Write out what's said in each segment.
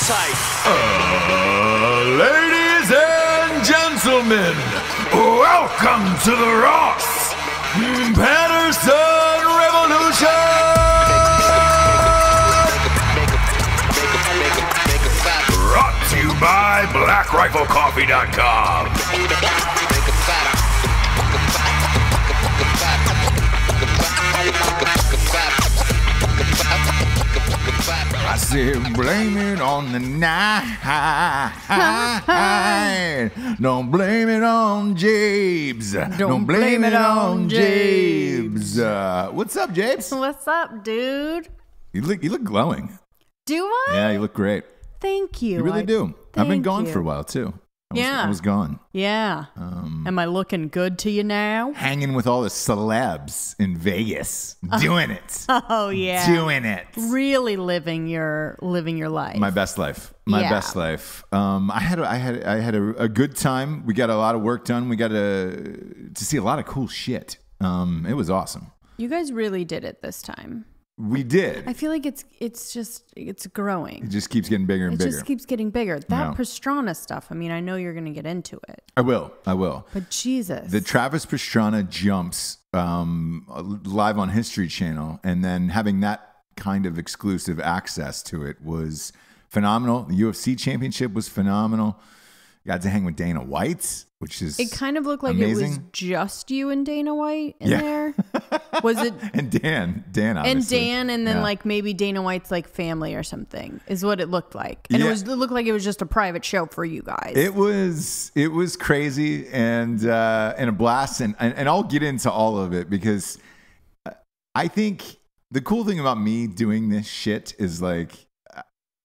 tight. Ladies and gentlemen, welcome to the Ross Patterson Revolution! Brought to you by BlackRifleCoffee.com. I said, blame it on the night. Don't blame it on Jables. Don't blame it on Jables. What's up, Jables? What's up, dude? You look glowing. Do I? Yeah, you look great. Thank you. You really do. I've been gone you. for a while too. I was gone. Yeah. Am I looking good to you now? Hanging with all the celebs in Vegas, doing it. Oh yeah, doing it. Really living your life. My best life. My best life. I had a good time. We got a lot of work done. We got to see a lot of cool shit. It was awesome. You guys really did it this time. We did. I feel like it's growing. It just keeps getting bigger and bigger. It just keeps getting bigger. That Pastrana stuff. I mean, I know you're going to get into it. I will. But Jesus, the Travis Pastrana jumps live on History Channel, and then having that kind of exclusive access to it was phenomenal. The UFC championship was phenomenal. Got to hang with Dana White, which is it kind of looked like amazing. It was just you and Dana White in there. Was it? And Dan obviously. And Dan, and then like maybe Dana White's like family or something is what it looked like. And it looked like it was just a private show for you guys. It was crazy and a blast, and I'll get into all of it because I think the cool thing about me doing this shit is like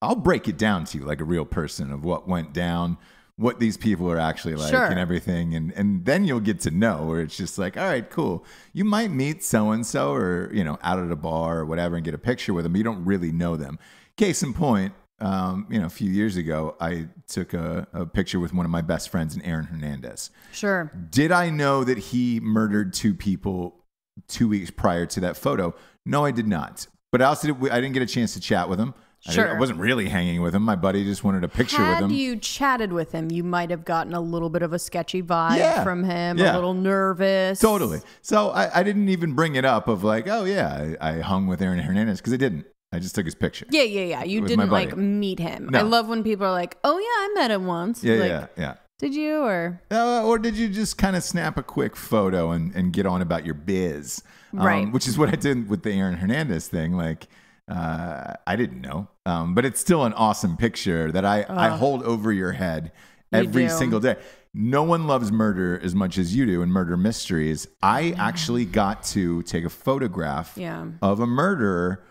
I'll break it down to you like a real person of what went down, what these people are actually like and everything. And then you'll get to know where it's just like, all right, cool. You might meet so-and-so or, out at a bar or whatever and get a picture with them. But you don't really know them. Case in point, a few years ago, I took a picture with one of my best friends, Aaron Hernandez. Sure. Did I know that he murdered 2 people 2 weeks prior to that photo? No, I did not. But I didn't get a chance to chat with him. Sure. I wasn't really hanging with him. My buddy just wanted a picture with him. Had you chatted with him, you might have gotten a little bit of a sketchy vibe from him, a little nervous. Totally. So I didn't even bring it up of like, oh, yeah, I hung with Aaron Hernandez because I didn't. I just took his picture. Yeah. You didn't like meet him. No. I love when people are like, oh, yeah, I met him once. Yeah. Did you? Or did you just kind of snap a quick photo and get on about your biz? Right. Which is what I did with the Aaron Hernandez thing. Like, I didn't know, but it's still an awesome picture that I hold over your head every single day. No one loves murder as much as you do and murder mysteries. I actually got to take a photograph of a murderer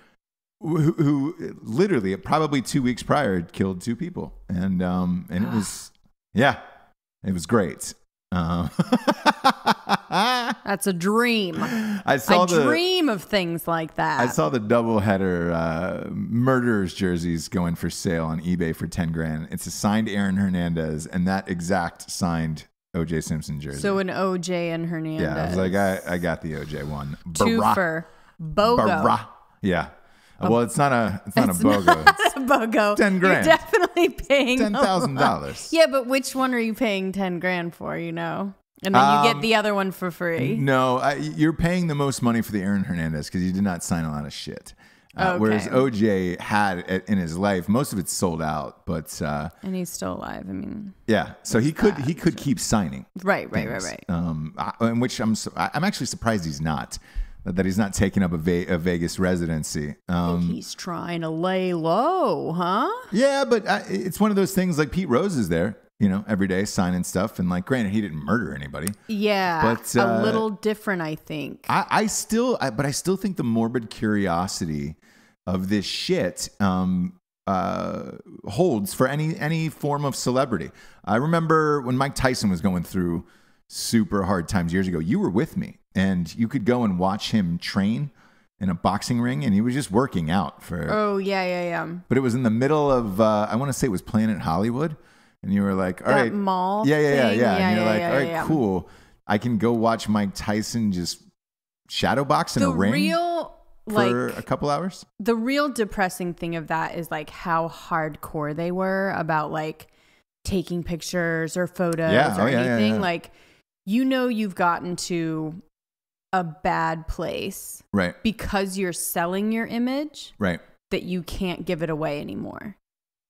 who literally probably 2 weeks prior had killed 2 people. And it was, it was great. That's a dream. I dream of things like that. I saw the doubleheader murderers jerseys going for sale on eBay for $10,000. It's a signed Aaron Hernandez and that exact signed OJ Simpson jersey. So an OJ and Hernandez. Yeah, I was like, I got the OJ one. Twofer. BOGO. Yeah. Well, it's not a BOGO. It's a BOGO. $10,000. You're definitely paying $10,000. Yeah, but which one are you paying $10,000 for? And then you get the other one for free. No, you're paying the most money for the Aaron Hernandez because you did not sign a lot of shit. Whereas OJ had in his life, most of it's sold out, but and he's still alive. I mean, yeah. So he could keep signing. Right. In which I'm actually surprised he's not. That he's not taking up a Vegas residency. He's trying to lay low, huh? Yeah, but it's one of those things like Pete Rose is there, every day signing stuff. And like, granted, he didn't murder anybody. Yeah, but a little different, I think. I still think the morbid curiosity of this shit holds for any form of celebrity. I remember when Mike Tyson was going through super hard times years ago, you were with me. And you could go and watch him train in a boxing ring, and he was just working out for. Oh yeah. But it was in the middle of I want to say it was Planet Hollywood, and you were like, "All right, mall." Yeah. And you're like, "All right, cool. I can go watch Mike Tyson just shadow box in a ring." for a couple hours. The real depressing thing of that is like how hardcore they were about like taking pictures or photos or anything. Yeah. Like, you know, you've gotten to a bad place, right? Because you're selling your image, right? That you can't give it away anymore.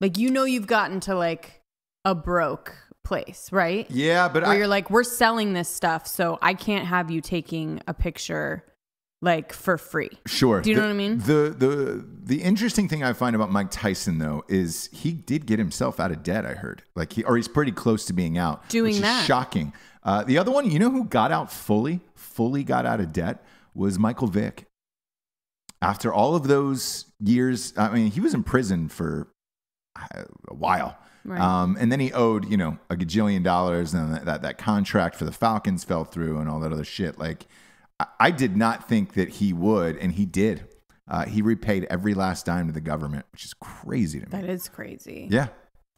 Like, you know, you've gotten to like a broke place, right? Yeah, but where you're like, we're selling this stuff, so I can't have you taking a picture like for free. Sure. Do you know what I mean? The interesting thing I find about Mike Tyson though is he did get himself out of debt. I heard he's pretty close to being out. Doing which that. Is shocking. The other one, you know who got out fully got out of debt was Michael Vick. After all of those years, I mean, he was in prison for a while. Right. And then he owed, a gajillion dollars, and that contract for the Falcons fell through and all that other shit. Like, I did not think that he would, and he did. He repaid every last dime to the government, which is crazy to me. That is crazy. Yeah.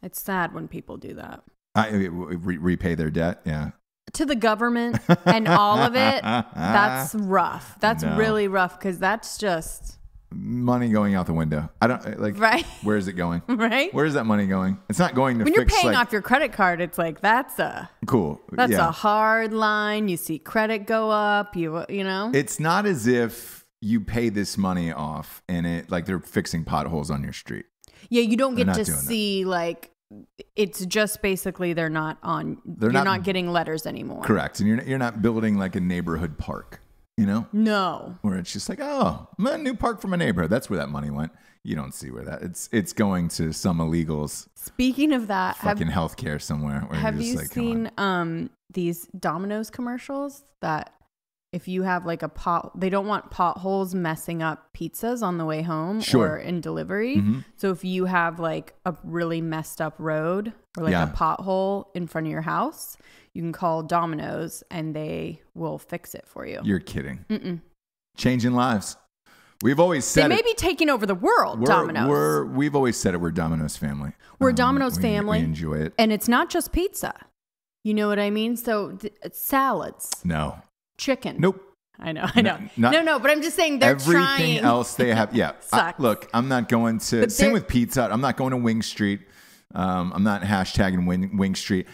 It's sad when people do that. Repay their debt, yeah. To the government and all of it, that's rough. That's really rough, because that's just... money going out the window. I don't like. Right. Where is it going? Right. Where is that money going? It's not going to when fix. You're paying off your credit card, it's like that's a hard line. You see credit go up. You know. It's not as if you pay this money off and it like they're fixing potholes on your street. Yeah, you don't get to see like. It's just basically you're not getting letters anymore. Correct, and you're not building like a neighborhood park. No. Where it's just like, a new park for my neighborhood. That's where that money went. You don't see where that it's going to some illegals. Speaking of that, fucking healthcare somewhere. Where have you seen these Domino's commercials that if you have like they don't want potholes messing up pizzas on the way home or in delivery. Mm-hmm. So if you have like a really messed up road or like a pothole in front of your house, you can call Domino's and they will fix it for you. You're kidding. Mm-mm. Changing lives. We've always said they may be taking over the world, Domino's. We've always said it. We're Domino's family. We're a Domino's family. We enjoy it. And it's not just pizza. You know what I mean? So salads. No. Chicken. Nope. I know. No, but I'm just saying they're everything trying. Everything else they have. Yeah. Look, I'm not going to, same with pizza. I'm not going to Wing Street. I'm not hashtagging Wing Street.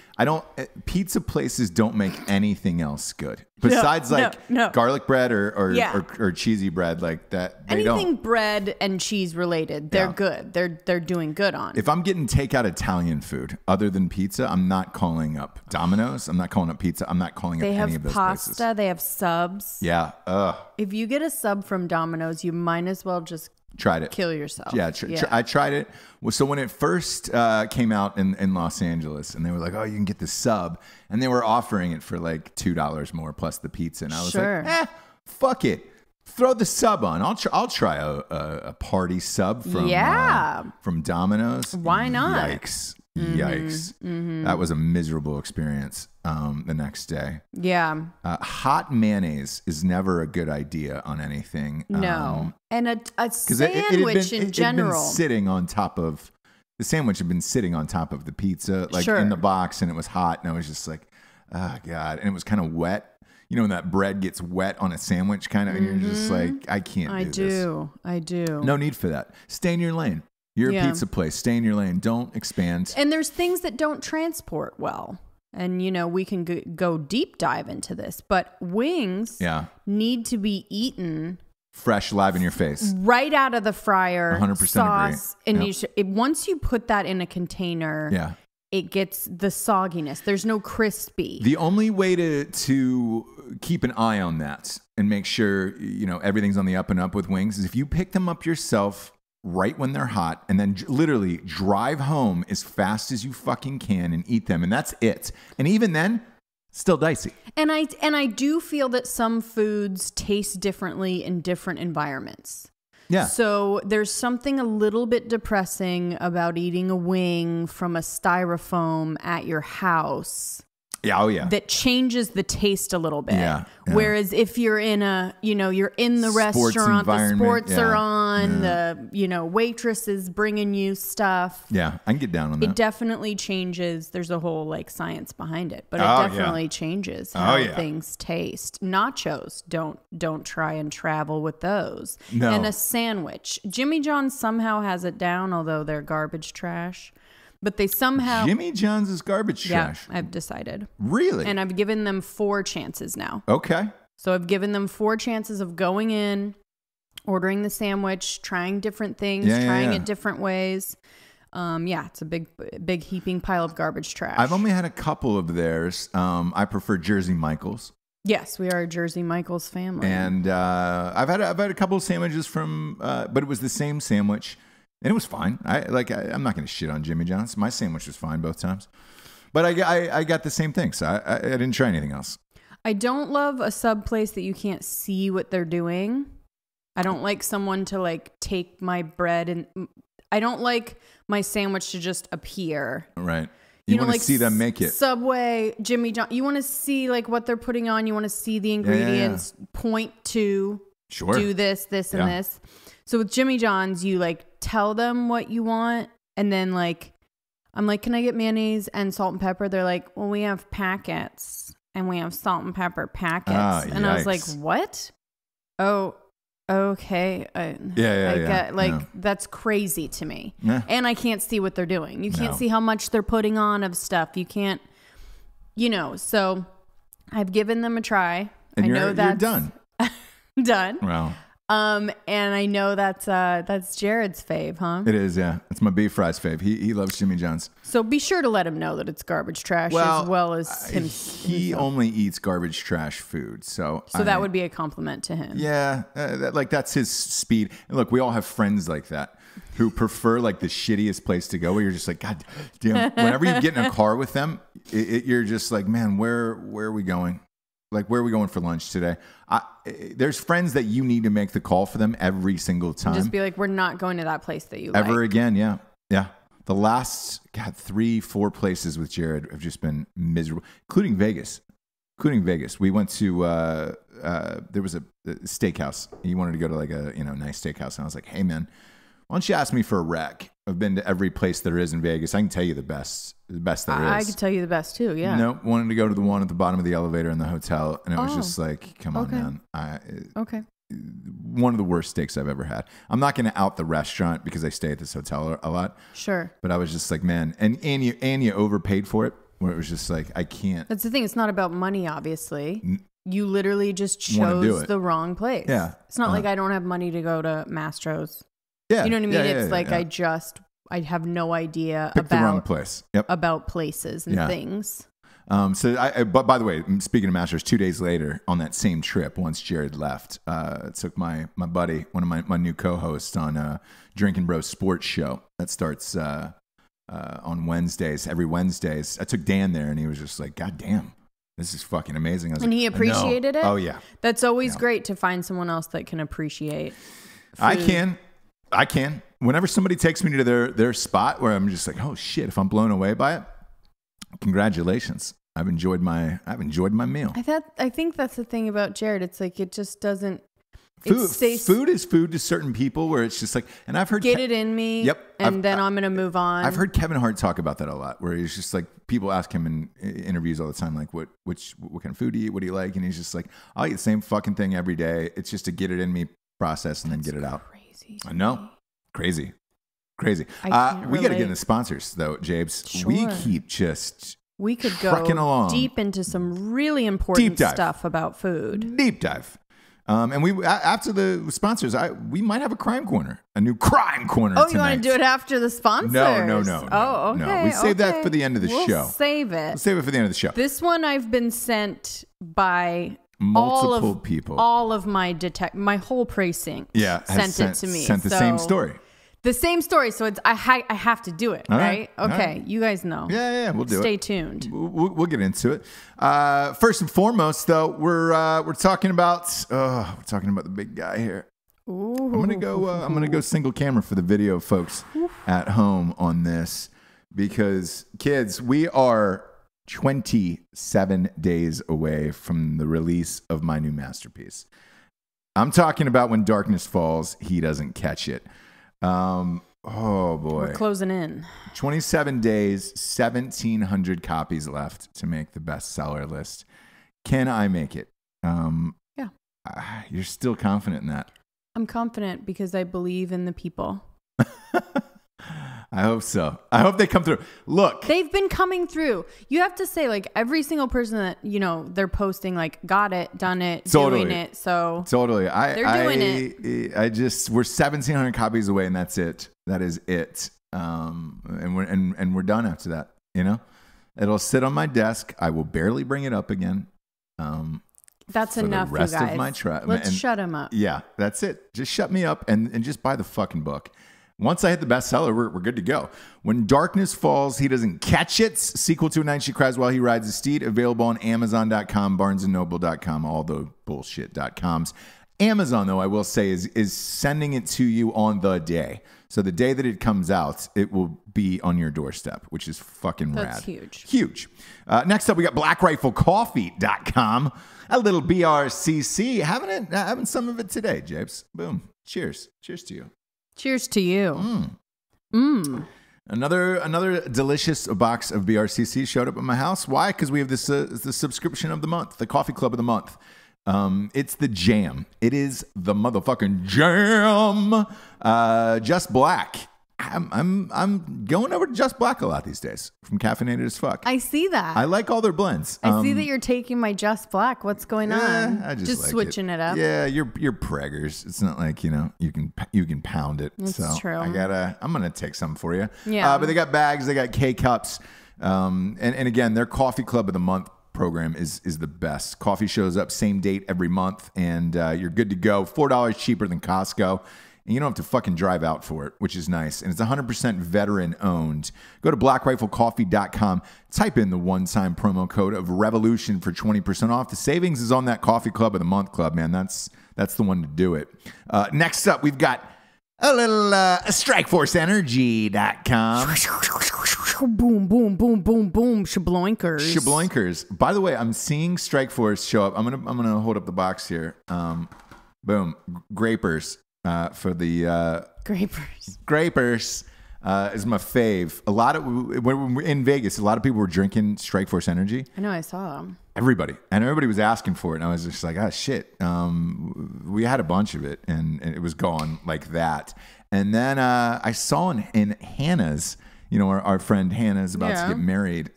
Pizza places don't make anything else good besides garlic bread or cheesy bread like that. Anything bread and cheese related, they're good. They're doing good on. If I'm getting takeout Italian food other than pizza, I'm not calling up Domino's. I'm not calling up pizza. I'm not calling up any of those places. They have pasta. They have subs. Yeah. If you get a sub from Domino's, you might as well just tried it. Kill yourself. Yeah, I tried it. So when it first came out in Los Angeles, and they were like, "Oh, you can get the sub," and they were offering it for like $2 more plus the pizza, and I was like, fuck it, throw the sub on. I'll try a party sub from Domino's. Why not? Yikes. Mm-hmm. That was a miserable experience the next day. Yeah. Hot mayonnaise is never a good idea on anything. No. And a sandwich in general. The sandwich had been sitting on top of the pizza, like in the box, and it was hot. And I was just like, oh, God. And it was kind of wet. You know, when that bread gets wet on a sandwich kind of, and you're just like, I can't do this. I do. No need for that. Stay in your lane. You're a pizza place. Stay in your lane. Don't expand. And there's things that don't transport well. And, we can go deep dive into this. But wings need to be eaten fresh, live in your face. Right out of the fryer. 100% sauce. agree. And once you put that in a container, it gets the sogginess. There's no crispy. The only way to keep an eye on that and make sure, everything's on the up and up with wings is if you pick them up yourself right when they're hot and then literally drive home as fast as you fucking can and eat them. And that's it. And even then, still dicey. And I do feel that some foods taste differently in different environments. Yeah. So there's something a little bit depressing about eating a wing from a styrofoam at your house. Yeah, oh yeah. That changes the taste a little bit. Yeah. Whereas if you're in you're in the restaurant, the sports are on, the, waitress is bringing you stuff. Yeah, I can get down on that. It definitely changes. There's a whole like science behind it, but it definitely changes how things taste. Nachos, don't try and travel with those. No. And a sandwich. Jimmy John's somehow has it down, although they're garbage trash. But they somehow... Jimmy John's is garbage trash. Yeah, I've decided. Really? And I've given them 4 chances now. Okay. So I've given them 4 chances of going in, ordering the sandwich, trying different things, trying it different ways. It's a big heaping pile of garbage trash. I've only had a couple of theirs. I prefer Jersey Michael's. Yes, we are a Jersey Michael's family. And I've had a couple of sandwiches from, but it was the same sandwich. And it was fine. I'm not going to shit on Jimmy John's. My sandwich was fine both times. But I got the same thing, so I didn't try anything else. I don't love a sub place that you can't see what they're doing. I don't like someone to like take my bread, and I don't like my sandwich to just appear. Right. You want to see them make it. Subway, Jimmy John. You want to see like what they're putting on. You want to see the ingredients. Point to do this, and this. So with Jimmy John's, you like tell them what you want, and then like I'm like, can I get mayonnaise and salt and pepper? They're like, well, we have packets, and we have salt and pepper packets. And I was like, what? Oh, okay. That's crazy to me. Yeah. And I can't see what they're doing. You can't see how much they're putting on of stuff. You can't, so I've given them a try. And you're done. Done. Wow. And I know that's Jared's fave, huh? It is, yeah. It's my beef fries fave. He loves Jimmy John's. So be sure to let him know that it's garbage trash as well as him. He only eats garbage trash food, so that would be a compliment to him. Yeah, that's his speed. And look, we all have friends like that who prefer like the shittiest place to go. Where you're just like, God damn. Whenever you get in a car with them, you're just like, man, where are we going? Like, where are we going for lunch today? There's friends that you need to make the call for them every single time. Just be like, we're not going to that place that you ever again. Yeah. Yeah. The last 3-4 places with Jared have just been miserable, including Vegas. We went to, there was a steakhouse. He wanted to go to like a, nice steakhouse. And I was like, hey man, why don't you ask me for a rec? I've been to every place there is in Vegas. I can tell you the best there is. I can tell you the best too, yeah. No, wanted to go to the one at the bottom of the elevator in the hotel, and it was just like, come on, man. Okay. One of the worst steaks I've ever had. I'm not going to out the restaurant because I stay at this hotel a lot. Sure. But I was just like, man, and you overpaid for it, where it was just like, I can't. That's the thing. It's not about money, obviously. You literally just chose the wrong place. Yeah. It's not like I don't have money to go to Mastro's. Yeah. You know what I mean? It's like I have no idea about the wrong place. Yep. About places and things. But by the way, speaking of Masters, 2 days later on that same trip, once Jared left, took my buddy, one of my new co-hosts on Drinking Bros Sports Show that starts on Wednesdays, every Wednesdays. I took Dan there, and he was just like, God damn, this is fucking amazing. And he appreciated it? Oh, yeah. That's always great to find someone else that can appreciate food. I can. Whenever somebody takes me to their spot where I'm just like, oh shit, if I'm blown away by it, congratulations. I've enjoyed my meal. I think that's the thing about Jared. It's like it just doesn't. Food is food to certain people where it's just like, and I've heard get it in me. Yep. And then I'm gonna move on. I've heard Kevin Hart talk about that a lot, where he's just like, people ask him in interviews all the time, like, what kind of food do you eat? What do you like? And he's just like, I'll eat the same fucking thing every day. It's just to get it in me process and then get it out. Crazy. I know. Crazy. We got to get into sponsors though, Jabes. Sure. We could go along deep into some really important stuff about food. Deep dive. And we after the sponsors, we might have a new crime corner. Oh, tonight. You want to do it after the sponsors? No. Oh, okay. No. We save that for the end of the show. We'll save it for the end of the show. This one I've been sent by multiple people. All of my whole precinct. Sent it to me. Sent the same story. The same story, so it's I have to do it, right? Okay, right. You guys know. Yeah, we'll do it. Stay tuned. We'll get into it. First and foremost, though, we're talking about the big guy here. Ooh. I'm gonna go single camera for the video folks at home on this, because kids, we are 27 days away from the release of my new masterpiece. I'm talking about When Darkness Falls, He Doesn't Catch It. Oh, boy. We're closing in. 27 days, 1,700 copies left to make the bestseller list. Can I make it? Yeah. You're still confident in that? I'm confident because I believe in the people. I hope so. I hope they come through. Look. They've been coming through. You have to say, like, every single person that, you know, they're posting, like, got it, done it, doing it. So totally. They're doing it. We're 1,700 copies away, and that's it. That is it. And we're done after that. You know, it'll sit on my desk. I will barely bring it up again. That's enough, the rest you guys. Of my Let's shut him up. Yeah, that's it. Just shut me up and just buy the fucking book. Once I hit the bestseller, we're good to go. When Darkness Falls, He Doesn't Catch It. Sequel to A Night She Cries While He Rides His Steed. Available on Amazon.com, BarnesandNoble.com, all the bullshit.coms. Amazon, though, I will say, is sending it to you on the day. So the day that it comes out, it will be on your doorstep, which is fucking rad. That's huge. Huge. Next up, we got BlackRifleCoffee.com. A little BRCC. Having some of it today, Japes. Boom. Cheers. Cheers to you. Cheers to you. Another delicious box of BRCC showed up at my house. Why? Because we have this the subscription of the month, the coffee club of the month. It's the jam. It is the motherfucking jam. Just Black. I'm going over to Just Black a lot these days from Caffeinated as Fuck. I see that. I like all their blends. I see that you're taking my Just Black. What's going on? I just like switching it up. Yeah, you're preggers. It's not like, you know, you can pound it. That's so true. I'm gonna take some for you. Yeah. But they got bags, they got K-cups. And again, their coffee club of the month program is the best. Coffee shows up same date every month, and you're good to go. $4 cheaper than Costco. And you don't have to fucking drive out for it, which is nice. And it's 100% veteran owned. Go to blackriflecoffee.com. Type in the one-time promo code of Revolution for 20% off. The savings is on that Coffee Club of the Month Club, man. That's the one to do it. Next up, we've got a little StrikeForceEnergy.com. Boom, boom, boom, boom, boom. Shabloinkers. Shabloinkers. By the way, I'm seeing Strikeforce show up. I'm gonna hold up the box here. Boom. Grapers. For the Grapers is my fave. A lot of when we're in Vegas, a lot of people were drinking Strikeforce Energy. I know, I saw them. Everybody was asking for it, and I was just like, "Ah, shit." We had a bunch of it, and it was gone like that. And then I saw in Hannah's, you know, our friend Hannah's about to get married.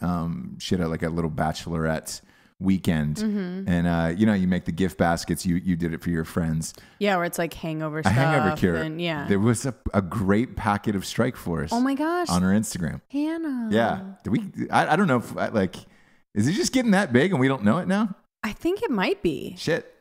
She had like a little bachelorette weekend, and you know, you make the gift baskets. You did it for your friends. Yeah, where it's like hangover stuff. A hangover cure. And yeah, there was a great packet of Strikeforce. Oh my gosh, on her Instagram. Hannah. Yeah, I don't know if is it just getting that big and we don't know it now? I think it might be. Shit,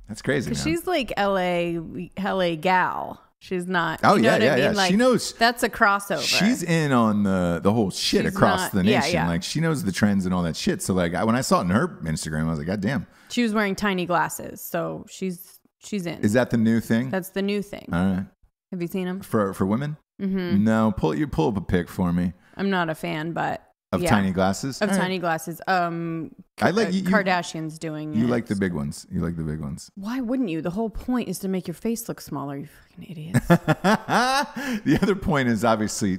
that's crazy. Because she's like LA gal. She's not. Oh, you know yeah, what yeah, I mean? yeah. Like, she knows. That's a crossover. She's in on the whole shit across the nation. Yeah. Like, she knows the trends and all that shit. So, like, when I saw it in her Instagram, I was like, God damn. She was wearing tiny glasses, so she's in. Is that the new thing? That's the new thing. All right. Have you seen them? For women? Mm-hmm. No. Pull up a pic for me. I'm not a fan, but. Of tiny glasses? Of tiny glasses. I like Kardashian's doing it. You like the big ones. You like the big ones. Why wouldn't you? The whole point is to make your face look smaller, you fucking idiots. The other point is obviously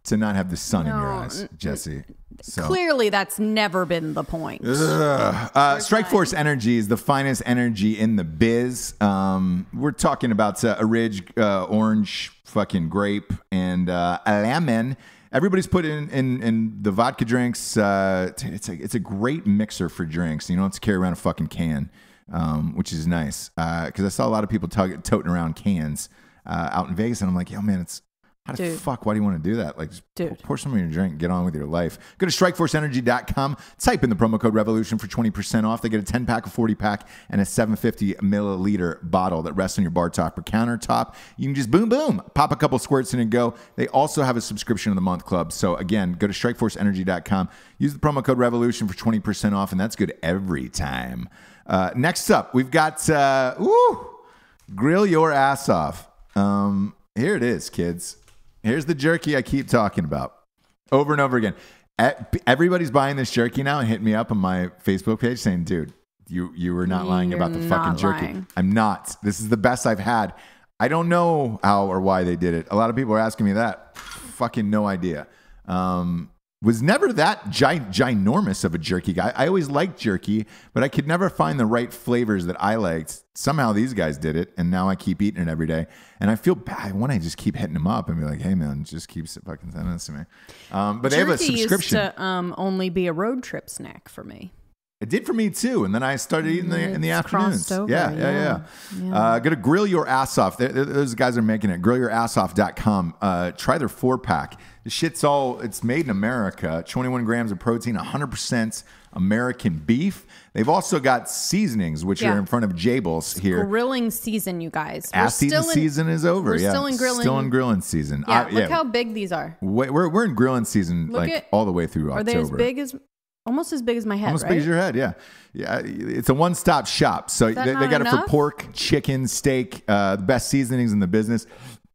to not have the sun in your eyes, Jessie. So. Clearly, that's never been the point. Strikeforce Energy is the finest energy in the biz. We're talking about a Ridge orange fucking grape and a lemon. Everybody's put in the vodka drinks. It's a great mixer for drinks. You don't have to carry around a fucking can, which is nice. Because I saw a lot of people toting around cans out in Vegas, and I'm like, yo, man, why do you want to do that? Like, just pour some of your drink, get on with your life. Go to StrikeForceEnergy.com. Type in the promo code Revolution for 20% off. They get a 10-pack, a 40-pack, and a 750 milliliter bottle that rests on your bar top or countertop. You can just boom, boom, pop a couple squirts in and go. They also have a subscription of the month club. So again, go to StrikeForceEnergy.com. Use the promo code Revolution for 20% off, and that's good every time. Next up, we've got Grill Your Ass Off. Here it is, kids. Here's the jerky I keep talking about over and over again. Everybody's buying this jerky now and hitting me up on my Facebook page saying, dude, you were not lying about the fucking jerky. Lying. I'm not. This is the best I've had. I don't know how or why they did it. A lot of people are asking me that. Fucking no idea. Was never that ginormous of a jerky guy. I always liked jerky, but I could never find the right flavors that I liked. Somehow these guys did it, and now I keep eating it every day. And I feel bad when I just keep hitting them up and be like, hey, man, just keep fucking sending this to me. But jerky they have a subscription. Used to only be a road trip snack for me. It did for me too, and then I started eating in the afternoons. Over, yeah. Go to Grill Your Ass Off. Those guys are making it. GrillYourAssOff.com. Try their 4-pack. The shit's it's made in America. 21 grams of protein, 100% American beef. They've also got seasonings, which are in front of Jables here. Grilling season, you guys. Ass eating season is over. We're still in grilling. Still in grilling season. Yeah, look how big these are. We're in grilling season all the way through October. Are they as big as... Almost as big as my head, Almost big as your head, yeah. It's a one-stop shop. So they got it for pork, chicken, steak, the best seasonings in the business.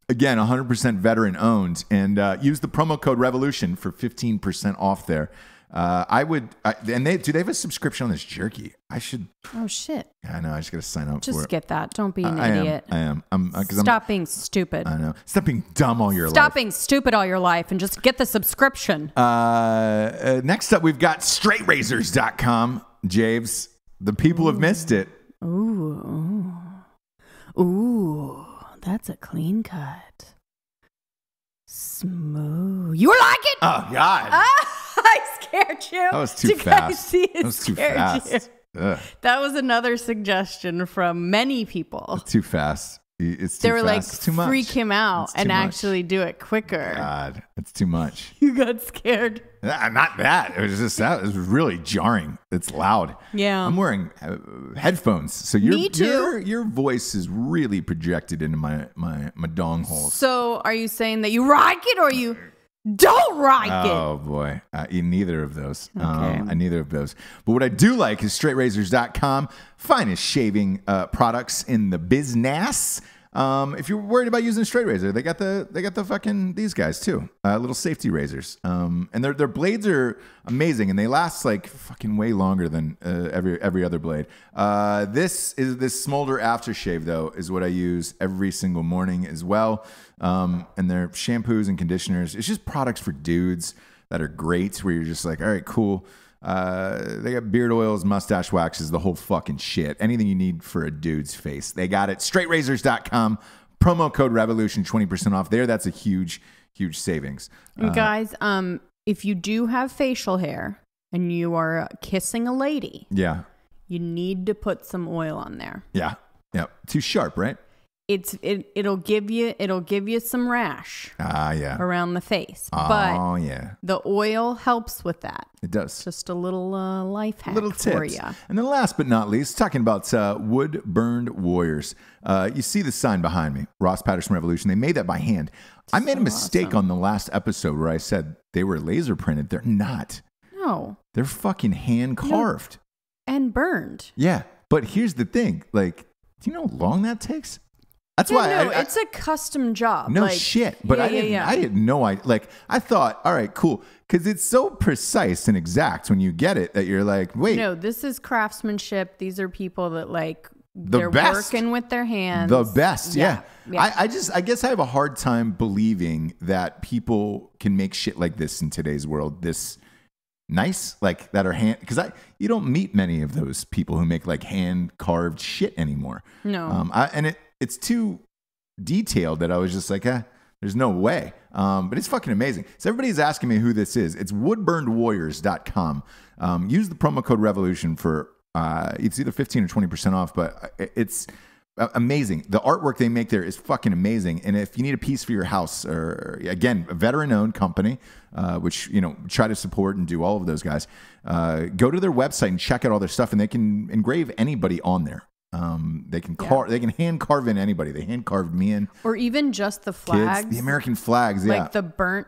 Again, 100% veteran owned. And use the promo code REVOLUTION for 15% off there. And they have a subscription on this jerky. I should. Oh shit! I know. I just got to sign up for it. Just get that. Don't be an idiot. I am. Stop being stupid. I know. Stop being dumb all your life. Stop being stupid all your life and just get the subscription. Next up, we've got straightrazors.com. Javes, the people have missed it. Ooh, that's a clean cut. Smooth. You were like it? Oh God. I scared you. That was too fast. That was too fast. That was another suggestion from many people. It's too fast. It's too they were fast. Like, it's too much. Freak him out and actually do it quicker. God, it's too much. You got scared. Not that. It was just that. It was really jarring. It's loud. Yeah. I'm wearing headphones, so your voice is really projected into my dong holes. So, are you saying that you like it or you don't like it? Oh boy, neither of those. Okay. Neither of those. But what I do like is straightrazors.com. Finest shaving products in the business. If you're worried about using a straight razor, they got the fucking these guys too. Little safety razors. And their blades are amazing, and they last like fucking way longer than every other blade. This Smolder aftershave though is what I use every single morning as well. And their shampoos and conditioners. It's just products for dudes that are great. Where you're just like, all right, cool. They got beard oils, mustache waxes, the whole fucking shit. Anything you need for a dude's face, they got it. straightrazors.com, promo code REVOLUTION, 20% off there. That's a huge savings. You guys, if you do have facial hair and you are kissing a lady, you need to put some oil on there. Yeah. Too sharp, right? It'll give you some rash around the face. But the oil helps with that. It does. Just a little life hack for you. And then last but not least, talking about wood burned warriors. You see the sign behind me, Ross Patterson Revolution. They made that by hand. I made a mistake on the last episode where I said they were laser printed. They're not. No. They're fucking hand carved. And burned. Yeah. But here's the thing. Like, do you know how long that takes? That's why it's a custom job. No shit. But I didn't know. I thought, all right, cool. Because it's so precise and exact when you get it that you're like, wait. No, this is craftsmanship. These are people that they're working with their hands. The best, yeah. I guess I have a hard time believing that people can make shit like this in today's world. This nice, like that are hand, because you don't meet many of those people who make like hand carved shit anymore. No. It's too detailed that I was just like, there's no way. But it's fucking amazing. So everybody's asking me who this is. It's woodburnedwarriors.com. Use the promo code REVOLUTION for it's either 15 or 20% off, but it's amazing. The artwork they make there is fucking amazing. And if you need a piece for your house, or again, a veteran-owned company, which try to support and do all of those guys, go to their website and check out all their stuff, and they can engrave anybody on there. They can they can hand carve in anybody. They hand carved me in, or even just the flags, kids, the American flags, like the burnt.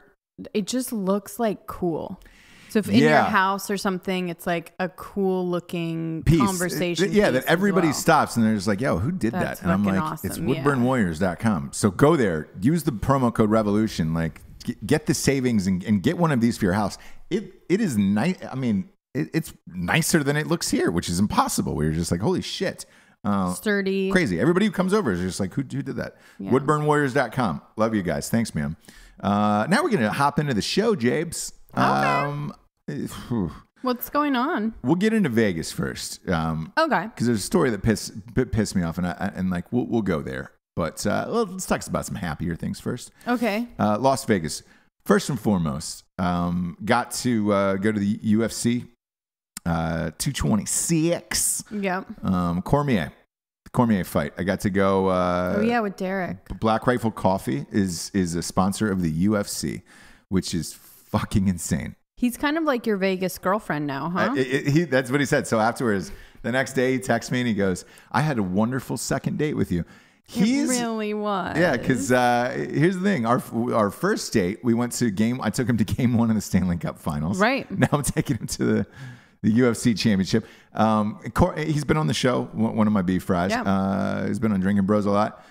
It just looks like cool. So if in your house or something, it's like a cool looking piece. Conversation. Yeah, that everybody stops and they're just like, yo, who did that? And I'm like, awesome. it's woodburnedwarriors.com. So go there, use the promo code REVOLUTION. Like, get the savings and get one of these for your house. It is nice. I mean, it's nicer than it looks here, which is impossible. We're just like, holy shit. Sturdy. Crazy. Everybody who comes over is just like, who did that? Yeah. Woodburnwarriors.com. Love you guys. Thanks, man. Now we're going to hop into the show, Jables. Okay. What's going on? We'll get into Vegas first. Okay. Because there's a story that pissed me off, and like we'll go there. But let's talk about some happier things first. Okay. Las Vegas. First and foremost, got to go to the UFC 226. Yep. Cormier fight. I got to go. With Derek. Black Rifle Coffee is a sponsor of the UFC, which is fucking insane. He's kind of like your Vegas girlfriend now, huh? That's what he said. So afterwards, the next day, he texts me and he goes, "I had a wonderful second date with you." It really was. Yeah, because here's the thing. Our first date, we went to I took him to game 1 of the Stanley Cup Finals. Right. Now I'm taking him to the UFC Championship. He's been on the show, one of my beef fries. Yeah. He's been on Drinking Bros a lot.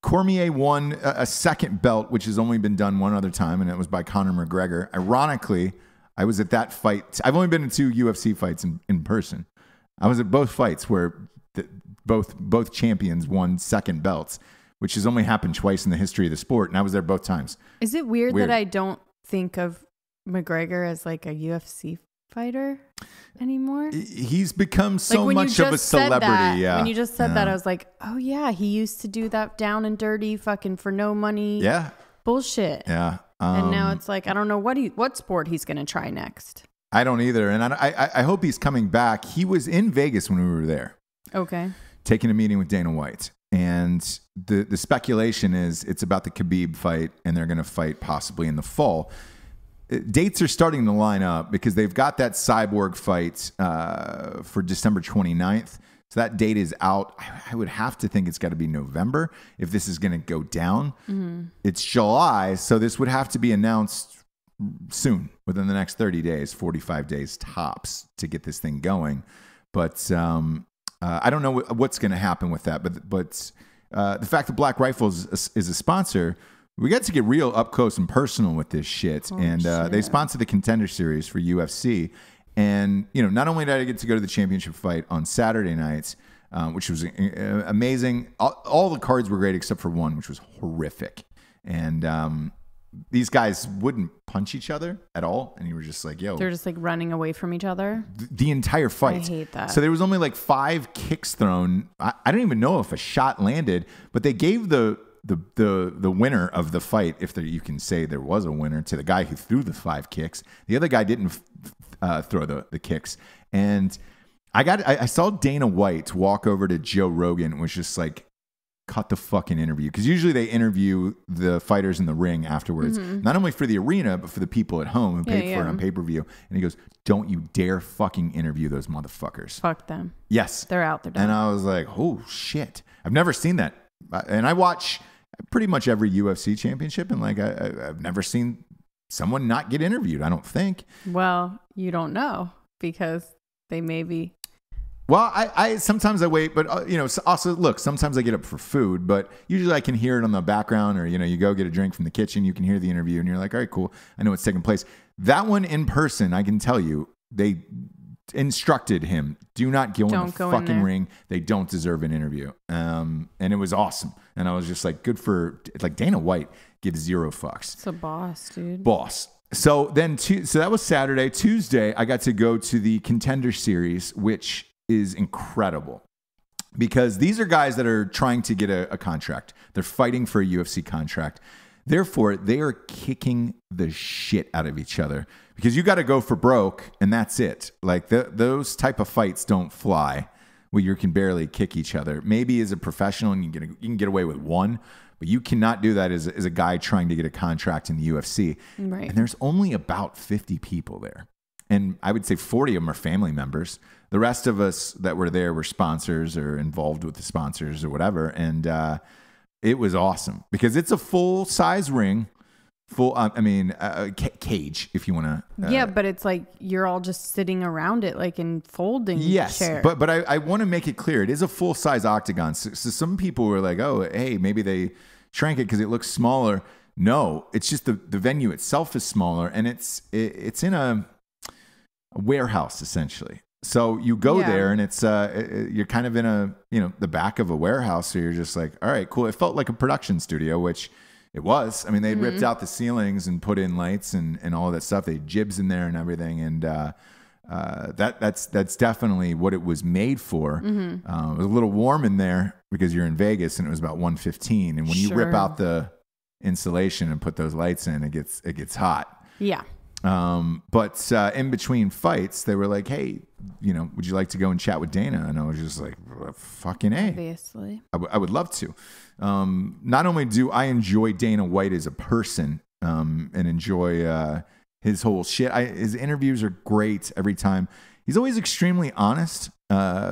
Cormier won a second belt, which has only been done one other time, and it was by Conor McGregor. Ironically, I was at that fight. I've only been in 2 UFC fights in person. I was at both fights where both champions won second belts, which has only happened twice in the history of the sport, and I was there both times. Is it weird that I don't think of McGregor as like a UFC fighter anymore? He's become so much of a celebrity. When you just said that, I was like, oh yeah, he used to do that down and dirty fucking for no money. Yeah. Bullshit. Yeah. And now it's like, I don't know what sport he's going to try next. I don't either. And I hope he's coming back. He was in Vegas when we were there. Okay. Taking a meeting with Dana White. And the speculation is it's about the Khabib fight, and they're going to fight possibly in the fall. Dates are starting to line up because they've got that Cyborg fight for December 29th. So that date is out. I would have to think it's got to be November if this is going to go down. Mm-hmm. It's July, so this would have to be announced soon, within the next 30 days, 45 days tops to get this thing going. But I don't know what's going to happen with that. But the fact that Black Rifle is a sponsor, we got to get real up close and personal with this shit. They sponsor the Contender Series for UFC. And, not only did I get to go to the championship fight on Saturday nights, which was amazing. All the cards were great except for one, which was horrific. And these guys wouldn't punch each other at all. And you were just like, yo. They're just like running away from each other. The entire fight. I hate that. So there was only like 5 kicks thrown. I don't even know if a shot landed, but they gave the winner of the fight, if you can say there was a winner, to the guy who threw the 5 kicks. The other guy didn't throw the kicks. And I saw Dana White walk over to Joe Rogan and was just like, cut the fucking interview. Because usually they interview the fighters in the ring afterwards, not only for the arena, but for the people at home who paid for it on pay-per-view. And he goes, don't you dare fucking interview those motherfuckers. Fuck them. Yes. They're out there. And I was like, oh shit. I've never seen that. And I watch pretty much every UFC championship, and like I've never seen someone not get interviewed, I don't think. Well, you don't know because they may be. Well, I sometimes I wait, but also look, sometimes I get up for food, but usually I can hear it on the background, or you go get a drink from the kitchen, you can hear the interview, and you're like, all right, cool, I know what's taking place. That one in person, I can tell you, they instructed him, do not go in the fucking ring. They don't deserve an interview. And it was awesome. And I was just like, good for, like, Dana White gives 0 fucks. It's a boss, dude. Boss. So then, so that was Saturday. Tuesday, I got to go to the Contender Series, which is incredible because these are guys that are trying to get a contract. They're fighting for a UFC contract. Therefore, they are kicking the shit out of each other because you got to go for broke, and that's it. Like those type of fights don't fly where you can barely kick each other. Maybe as a professional, and you can get away with one, but you cannot do that as a guy trying to get a contract in the UFC. Right. And there's only about 50 people there, and I would say 40 of them are family members. The rest of us that were there were sponsors or involved with the sponsors or whatever, and it was awesome because it's a full-size ring, cage, if you want to. Yeah, but it's like you're all just sitting around it, like in folding chairs. But I want to make it clear. It is a full-size octagon. So some people were like, oh, hey, maybe they shrank it because it looks smaller. No, it's just the venue itself is smaller, and it's in a warehouse essentially. So you go there, and it's you're kind of in a the back of a warehouse. So you're just like, all right, cool. It felt like a production studio, which it was. I mean, they ripped out the ceilings and put in lights and all of that stuff. They had jibs in there and everything, and that's definitely what it was made for. It was a little warm in there because you're in Vegas, and it was about 115. And when you rip out the insulation and put those lights in, it gets hot. Yeah. But in between fights, they were like, hey, would you like to go and chat with Dana? And I was just like, fucking A. Obviously. I would love to. Not only do I enjoy Dana White as a person, and enjoy his whole shit, his interviews are great every time. He's always extremely honest,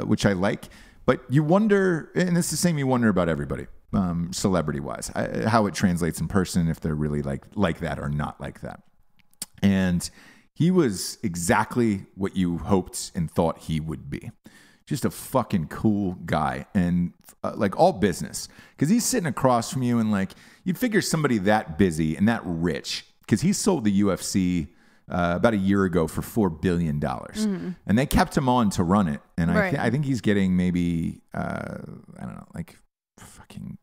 which I like. But you wonder, and it's the same you wonder about everybody, celebrity-wise, how it translates in person, if they're really like that or not like that. And he was exactly what you hoped and thought he would be. Just a fucking cool guy, and like all business, because he's sitting across from you, and like you'd figure somebody that busy and that rich, because he sold the UFC about a year ago for $4 billion, and they kept him on to run it. And I think he's getting maybe I don't know, like fucking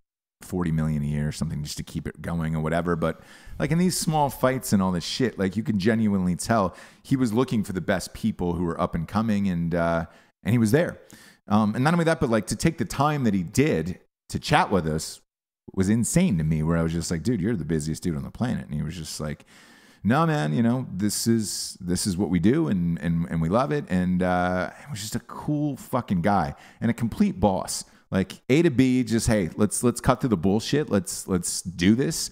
$40 million a year or something, just to keep it going or whatever. But like in these small fights and all this shit, like you can genuinely tell he was looking for the best people who were up and coming, and he was there. And not only that, but like to take the time that he did to chat with us was insane to me, where I was just like, dude, you're the busiest dude on the planet. And he was just like, no, man, this is what we do, and we love it. And he was just a cool fucking guy and a complete boss. Like A to B, just, hey, let's cut through the bullshit. Let's do this.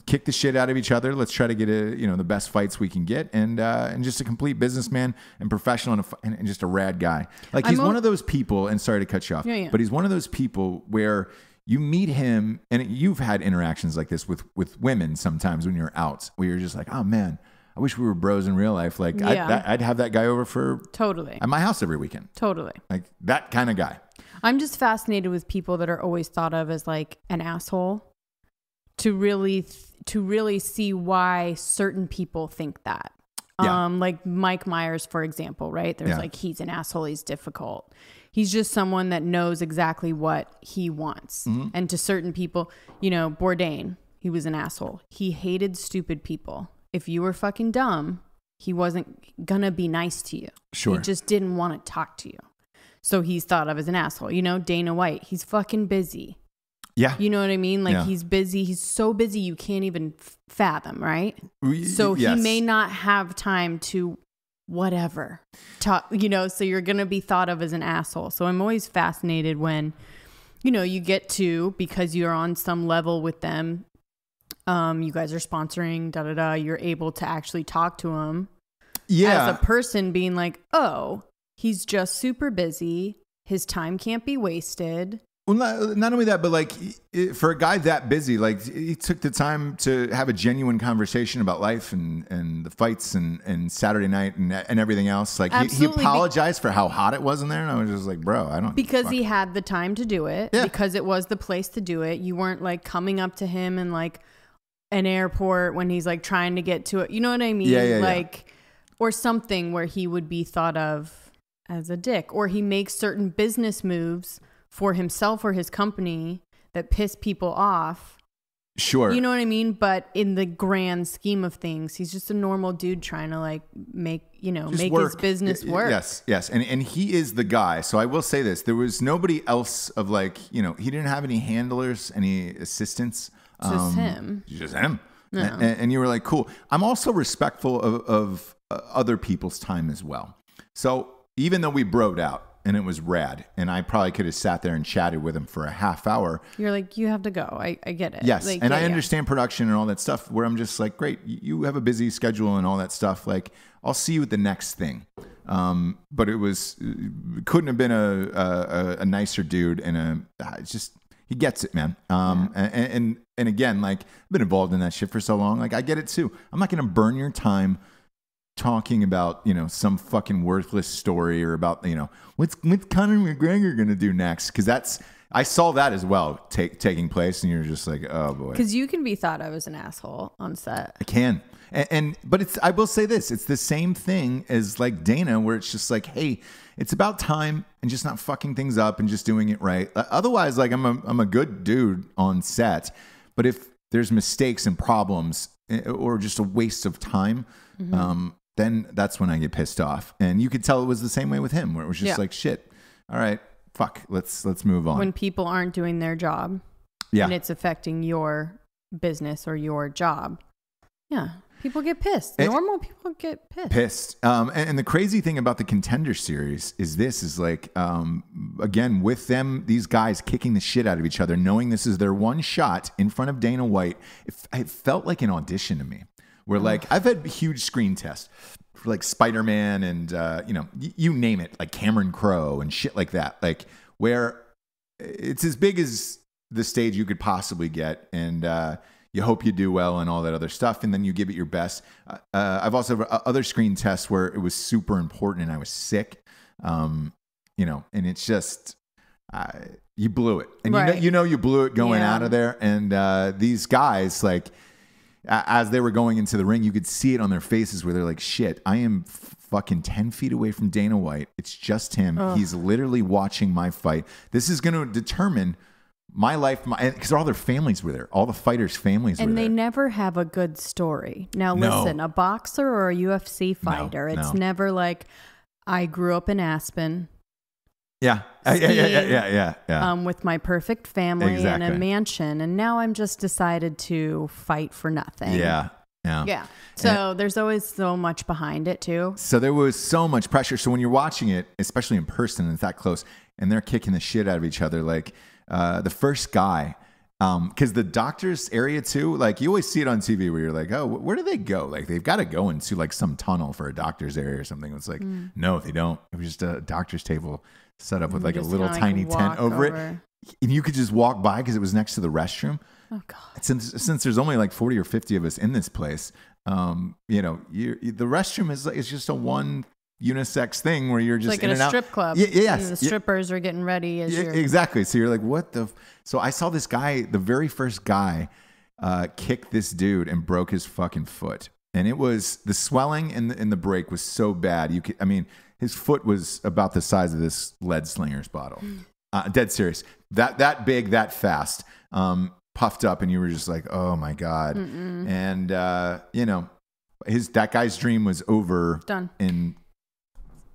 Kick the shit out of each other. Let's try to get the best fights we can get, and just a complete businessman and professional, and just a rad guy. Like he's one of those people. And sorry to cut you off, but he's one of those people where you meet him, and you've had interactions like this with women sometimes when you're out, where you're just like, oh man, I wish we were bros in real life. Like I'd have that guy over for at my house every weekend. Totally. Like that kind of guy. I'm just fascinated with people that are always thought of as like an asshole, to really see why certain people think that. Like Mike Myers, for example, right? There's like, he's an asshole. He's difficult. He's just someone that knows exactly what he wants. And to certain people, Bourdain, he was an asshole. He hated stupid people. If you were fucking dumb, he wasn't gonna be nice to you. Sure. He just didn't want to talk to you. So he's thought of as an asshole. Dana White, he's fucking busy. Yeah. You know what I mean? Like he's busy. He's so busy you can't even fathom, right? So he may not have time to whatever talk, so you're going to be thought of as an asshole. So I'm always fascinated when, you get to, because you're on some level with them, you guys are sponsoring, you're able to actually talk to him as a person, being like, oh, he's just super busy. His time can't be wasted. Well, not only that, but like for a guy that busy, like he took the time to have a genuine conversation about life and the fights and Saturday night and everything else. Like he apologized for how hot it was in there. And I was just like, bro, I don't. Because he had the time to do it. Yeah. Because it was the place to do it. You weren't like coming up to him in like an airport when he's like trying to get to it. You know what I mean? Like, or something where he would be thought of as a dick, or he makes certain business moves for himself or his company that piss people off. Sure. You know what I mean? But in the grand scheme of things, he's just a normal dude trying to like make his business work. Yes. And he is the guy. So I will say this, there was nobody else of like, he didn't have any handlers, any assistants. Just him. No. And you were like, cool. I'm also respectful of other people's time as well. So even though we broed out, and it was rad, and I probably could have sat there and chatted with him for a half hour. You're like, you have to go. I get it. Yes, like, and I understand production and all that stuff, where I'm just like, great, you have a busy schedule and all that stuff. Like, I'll see you at the next thing. But it couldn't have been a nicer dude, and it's just, he gets it, man. And again, like, I've been involved in that shit for so long. Like, I get it too. I'm not going to burn your time talking about, some fucking worthless story, or about, what's Conor McGregor going to do next? Because I saw that as well taking place, and you're just like, oh boy. Because you can be thought of as an asshole on set. I can. But I will say this, it's the same thing as like Dana, where it's just like, hey, it's about time and just not fucking things up and just doing it right. Otherwise, like I'm a good dude on set, but if there's mistakes and problems or just a waste of time, then that's when I get pissed off. And you could tell it was the same way with him, where it was just like, shit, all right, fuck, let's move on. When people aren't doing their job, and it's affecting your business or your job, people get pissed. Normal people get pissed. And the crazy thing about the Contender series is like, again, with them, these guys kicking the shit out of each other, knowing this is their one shot in front of Dana White. It felt like an audition to me, where like I've had huge screen tests for like Spider-Man and, you name it, like Cameron Crowe and shit like that, like where it's as big as the stage you could possibly get. And, you hope you do well and all that other stuff, and then you give it your best. I've also had other screen tests where it was super important and I was sick, and it's just you blew it, and you blew it going out of there. And these guys, like as they were going into the ring, you could see it on their faces where they're like, "Shit, I am fucking 10 feet away from Dana White. It's just him. He's literally watching my fight. This is going to determine." My life, because all their families were there. All the fighters' families were there. And they never have a good story. Now, listen, a boxer or a UFC fighter, it's never like, I grew up in Aspen. Yeah. With my perfect family and a mansion. And now I'm just decided to fight for nothing. Yeah. So there's always so much behind it, too. So there was so much pressure. So when you're watching it, especially in person, and it's that close, and they're kicking the shit out of each other, like... the first guy, because the doctor's area too, like you always see it on TV where you're like, oh, where do they go? Like they've got to go into like some tunnel for a doctor's area or something. It's like, no, they don't. It was just a doctor's table set up with like a little tiny tent over it. And you could just walk by because it was next to the restroom. Oh God. Since there's only like 40 or 50 of us in this place, the restroom is just a one unisex thing where you're just like in in and a out. strip club. Yes. And the strippers are getting ready as you're... Exactly. So you're like, what the... So I saw this guy, the very first guy, kick this dude and broke his fucking foot. And it was... The swelling in the break was so bad. His foot was about the size of this lead slinger's bottle. Dead serious. That big, that fast. Puffed up, and you were just like, oh my God. And, that guy's dream was over. Done. In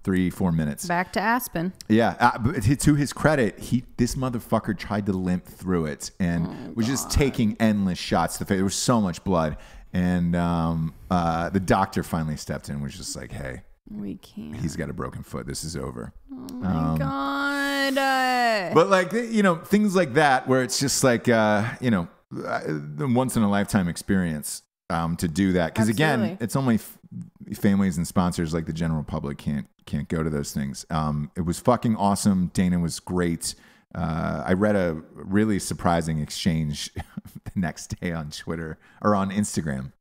3-4 minutes. Back to Aspen. Yeah. But to his credit, this motherfucker tried to limp through it and was just taking endless shots to the face. There was so much blood. And the doctor finally stepped in and was just like, hey, we can't. He's got a broken foot. This is over. Oh my God. But like, things like that where it's just like, the once in a lifetime experience to do that. Because again, it's only families and sponsors like the general public can't go to those things. It was fucking awesome. Dana was great. I read a really surprising exchange the next day on Twitter or on Instagram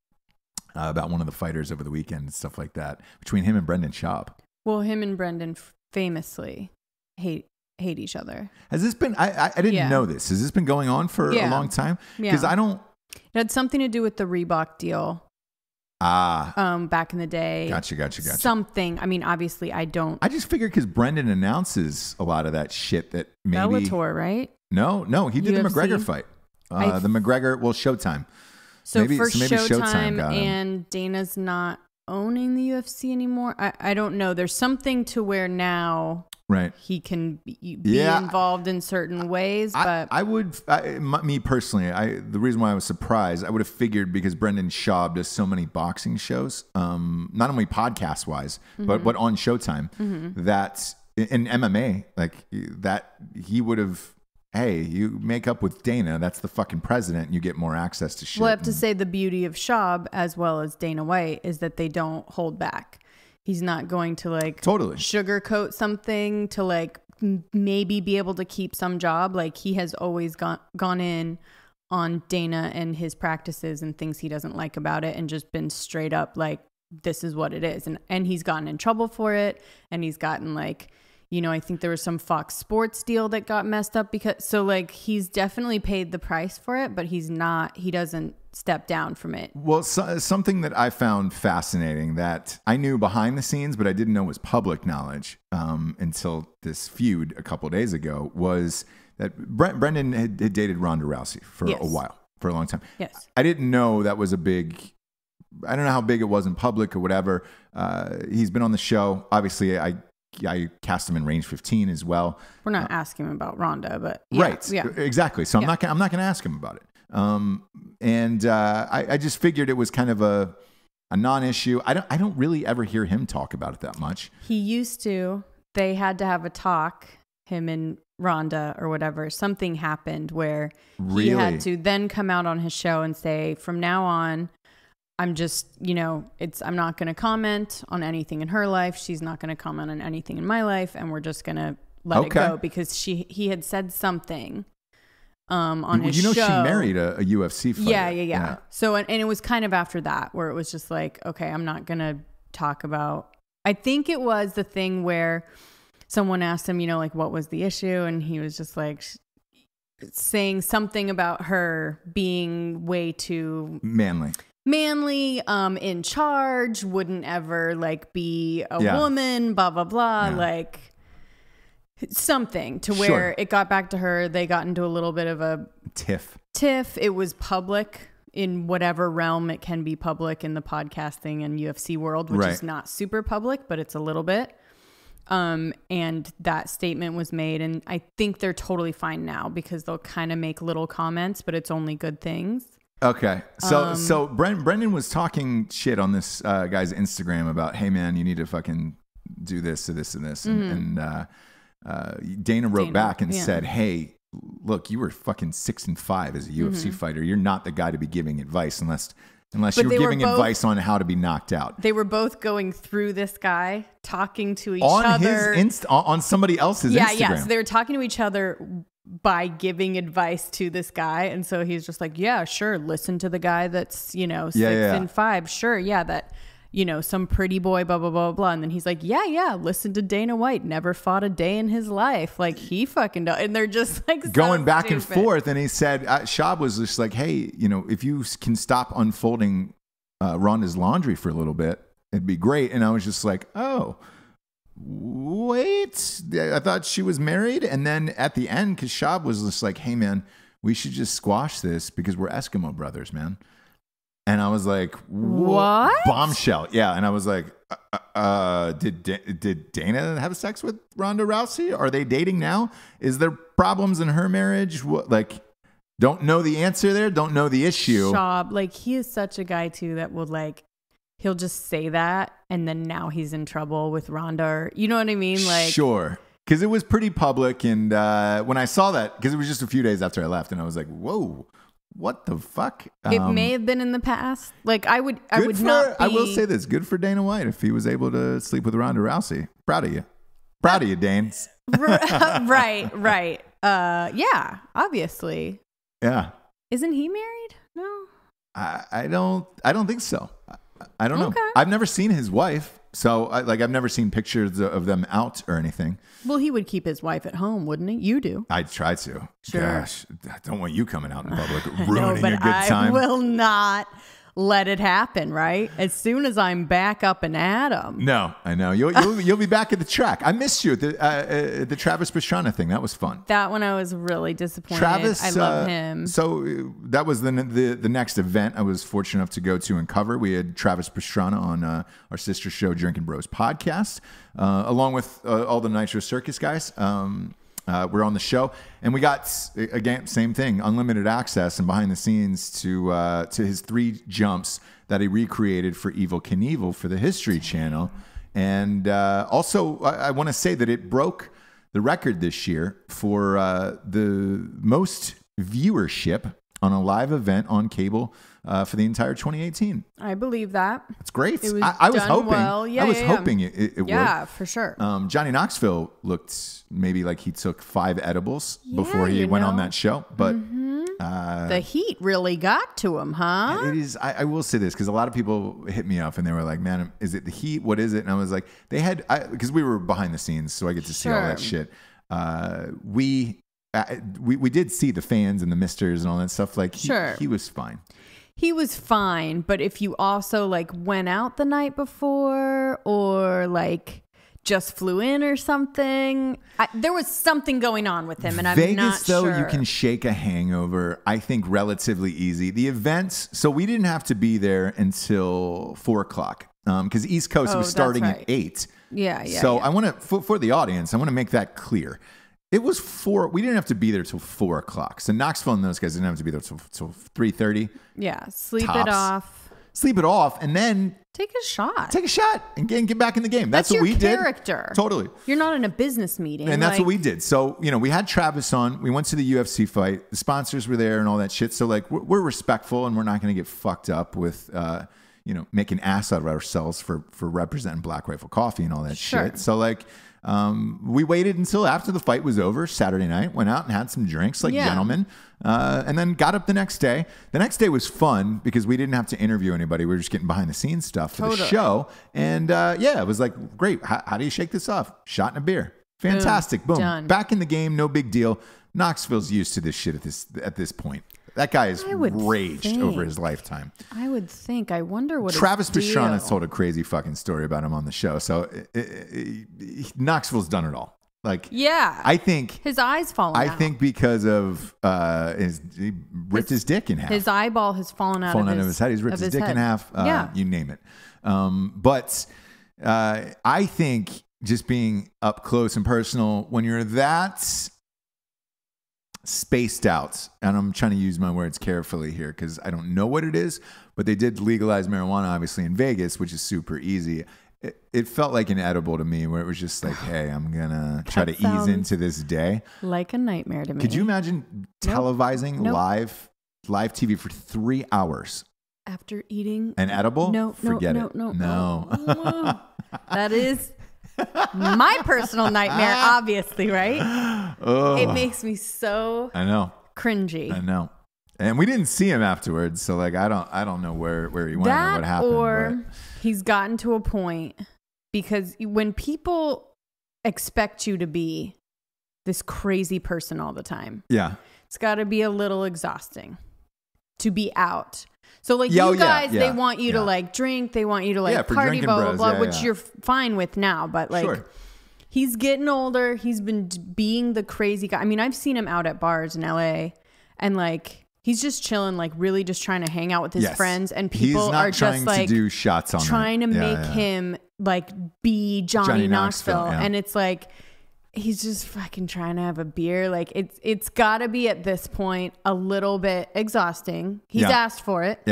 about one of the fighters over the weekend and stuff like that between him and Brendan Schaub. Well, him and Brendan famously hate each other. Has this been? I didn't know this. Has this been going on for a long time? Because I don't. It had something to do with the Reebok deal. Back in the day. Gotcha. Something. I mean, obviously, I don't. I just figured because Brendan announces a lot of that shit that maybe Bellator, right? No, he did UFC? The McGregor fight. The McGregor, Showtime. So maybe Showtime and Dana's not owning the UFC anymore. I don't know. There's something to where now. Right. He can be involved in certain ways, but me personally, the reason why I was surprised, I would have figured because Brendan Schaub does so many boxing shows, not only podcast wise, but on Showtime, that in MMA, like that he would have, hey, you make up with Dana, that's the fucking president, and you get more access to shit. Well, I have to say the beauty of Schaub as well as Dana White is that they don't hold back. He's not going to totally sugarcoat something to maybe be able to keep some job. Like he has always gone in on Dana and his practices and things he doesn't like about it and just been straight up like, this is what it is. And he's gotten in trouble for it. And he's gotten I think there was some Fox Sports deal that got messed up so like he's definitely paid the price for it, but he doesn't step down from it. Well, something that I found fascinating that I knew behind the scenes, but I didn't know was public knowledge until this feud a couple of days ago was that Brendan had dated Ronda Rousey for a while, for a long time. Yes. I didn't know that was I don't know how big it was in public or whatever. He's been on the show. Obviously, I cast him in Range 15 as well. We're not asking him about Ronda, but right, exactly. So I'm not going to ask him about it. I just figured it was kind of a non-issue. I don't really ever hear him talk about it that much. He used to. They had to have a talk, him and Ronda or whatever. Something happened where he had to then come out on his show and say, from now on, I'm just, I'm not going to comment on anything in her life. She's not going to comment on anything in my life. And we're just going to let it go because he had said something on his show. She married a UFC fighter. Yeah. So, and it was kind of after that where it was just like, okay, I'm not going to talk about, I think it was the thing where someone asked him, like, what was the issue? And he was just like saying something about her being way too manly, in charge, wouldn't ever like be a woman, blah, blah, blah. Like something to where it got back to her. They got into a little bit of a tiff. It was public in whatever realm it can be public in the podcasting and UFC world, which is not super public, but it's a little bit. And that statement was made, and I think they're totally fine now because they'll kind of make little comments, but it's only good things. Okay. So Brendan was talking shit on this guy's Instagram about, hey man, you need to fucking do this or this and this. And Dana wrote back and said, hey, look, you were fucking 6-5 as a UFC fighter. You're not the guy to be giving advice unless you're giving advice on how to be knocked out. They were both going through this guy, talking to each other. On somebody else's Instagram. Yeah. So they were talking to each other by giving advice to this guy. And so he's just like, yeah, sure. Listen to the guy that's, 6-5. Sure. Yeah. That, some pretty boy, blah, blah, blah, blah. And then he's like, yeah. Listen to Dana White. Never fought a day in his life. Like he fucking does. And they're just like going back and forth. And he said, Shab was just like, hey, if you can stop unfolding Ronda's laundry for a little bit, it'd be great. And I was just like, oh, wait, I thought she was married. And then at the end, because Shab was just like, hey man, we should just squash this because we're Eskimo brothers, man. And I was like, what? Bombshell. Yeah. And I was like, did Dana have sex with Ronda Rousey? Are they dating now? Is there problems in her marriage? Don't know the answer there. Don't know the issue. Shab, he is such a guy too that will he'll just say that. And then now he's in trouble with Ronda. Or, you know what I mean? Sure. Because it was pretty public. And when I saw that, because it was just a few days after I left, and I was like, whoa. What the fuck? It may have been in the past. I would not be... I will say this. Good for Dana White if he was able to sleep with Ronda Rousey. Proud of you. Proud of you, Dane. Right. Yeah, obviously. Yeah. Isn't he married? No. I don't think so. I don't know. I've never seen his wife. So I've never seen pictures of them out or anything. Well, he would keep his wife at home, wouldn't he? You do. I'd try to. Sure. Gosh, I don't want you coming out in public ruining a good time. I will not let it happen, right? As soon as I'm back up and at him. No, I know. You'll be back at the track. I missed you at the Travis Pastrana thing. That was fun. That one I was really disappointed. Travis, I love him. So that was the next event I was fortunate enough to go to and cover. We had Travis Pastrana on our sister show, Drinking Bros podcast, along with all the Nitro Circus guys. We're on the show, and we got, again, same thing, unlimited access and behind the scenes to his 3 jumps that he recreated for Evel Knievil for the History Channel. And also, I want to say that it broke the record this year for the most viewership on a live event on cable for the entire 2018. I believe that. That's great. I was hoping. Well. Yeah, I was hoping it would. Yeah, for sure. Johnny Knoxville looked maybe like he took 5 edibles before he went on that show, but The heat really got to him, huh? It is. I will say this because a lot of people hit me up and they were like, "Man, is it the heat? What is it?" And I was like, "They had because we were behind the scenes, so I get to see all that shit." We did see the fans and the misters and all that stuff. Like, he was fine. He was fine, but if you also like went out the night before or like just flew in or something, there was something going on with him, and I'm not sure. Vegas, though, you can shake a hangover, I think, relatively easy. The events, so we didn't have to be there until 4:00 because East Coast was starting at 8. Yeah. So I want to, for the audience, I want to make that clear. It was 4. We didn't have to be there till 4:00. So Knoxville and those guys didn't have to be there till 3:30. Yeah, sleep it off, and then take a shot and get back in the game. That's what we did. Character. Totally. You're not in a business meeting, and that's what we did. So we had Travis on. We went to the UFC fight. The sponsors were there and all that shit. So like we're respectful and we're not going to get fucked up with making ass out of ourselves for representing Black Rifle Coffee and all that shit. So like. We waited until after the fight was over Saturday night, went out and had some drinks like gentlemen, and then got up the next day. The next day was fun because we didn't have to interview anybody. We were just getting behind the scenes stuff for the show. And it was like, great. How do you shake this off? Shot and a beer. Fantastic. Boom. Done. Back in the game. No big deal. Knoxville's used to this shit at this point. That guy has raged over his lifetime. I would think. I wonder what Travis Pastrana told a crazy fucking story about him on the show. So Knoxville's done it all. Like, I think his eyes fallen out. I think because of he ripped his dick in half. His eyeball has fallen out of his head. He's ripped his dick in half. You name it. But I think just being up close and personal when you're that spaced out, and I'm trying to use my words carefully here because I don't know what it is, but they did legalize marijuana obviously in Vegas, which is super easy. It felt like an edible to me where it was just like, hey, I'm gonna try to ease into this day. Like a nightmare to me. Could you imagine televising live TV for 3 hours after eting an edible? Forget it. No. That is my personal nightmare, obviously, right? It makes me so cringy. I know. And we didn't see him afterwards, so like I don't know where he went or what happened. Or he's gotten to a point because when people expect you to be this crazy person all the time, it's got to be a little exhausting to be out. So like you guys, they want you to like drink, they want you to like party, blah, blah, blah, which you're fine with now. But like he's getting older. He's been being the crazy guy. I mean, I've seen him out at bars in LA and like he's just chilling, like really just trying to hang out with his friends. And people are just like to do shots on trying to make him like be Johnny Knoxville. And it's like, he's just fucking trying to have a beer. Like it's gotta be at this point a little bit exhausting. He's asked for it.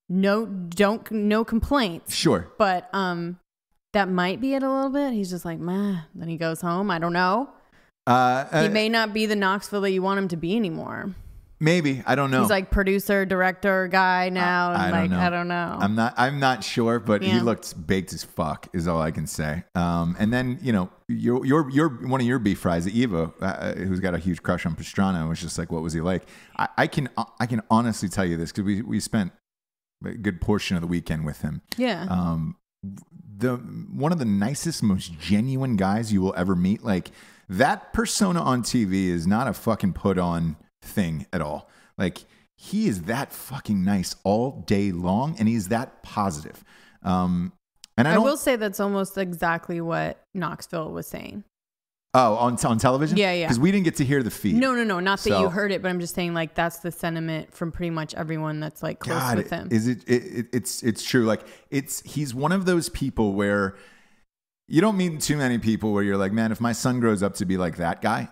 No complaints. Sure. But that might be it a little bit. He's just like, meh. Then he goes home. I don't know. He may not be the Knoxville that you want him to be anymore. Maybe. I don't know. He's like producer, director guy now. I don't know. I'm not sure, but he looked baked as fuck is all I can say. And then, you're one of your beef fries, Eva, who's got a huge crush on Pastrana, was just like, what was he like? I can honestly tell you this because we spent a good portion of the weekend with him. Yeah. One of the nicest, most genuine guys you will ever meet. Like that persona on TV is not a fucking put on thing at all. Like he is that fucking nice all day long, and he's that positive. And I will say that's almost exactly what Knoxville was saying. Oh, on television? Yeah. Because we didn't get to hear the feed. No. Not that you heard it, but I'm just saying like that's the sentiment from pretty much everyone that's like close with him. It's true. Like he's one of those people where you don't meet too many people where you're like, man, if my son grows up to be like that guy,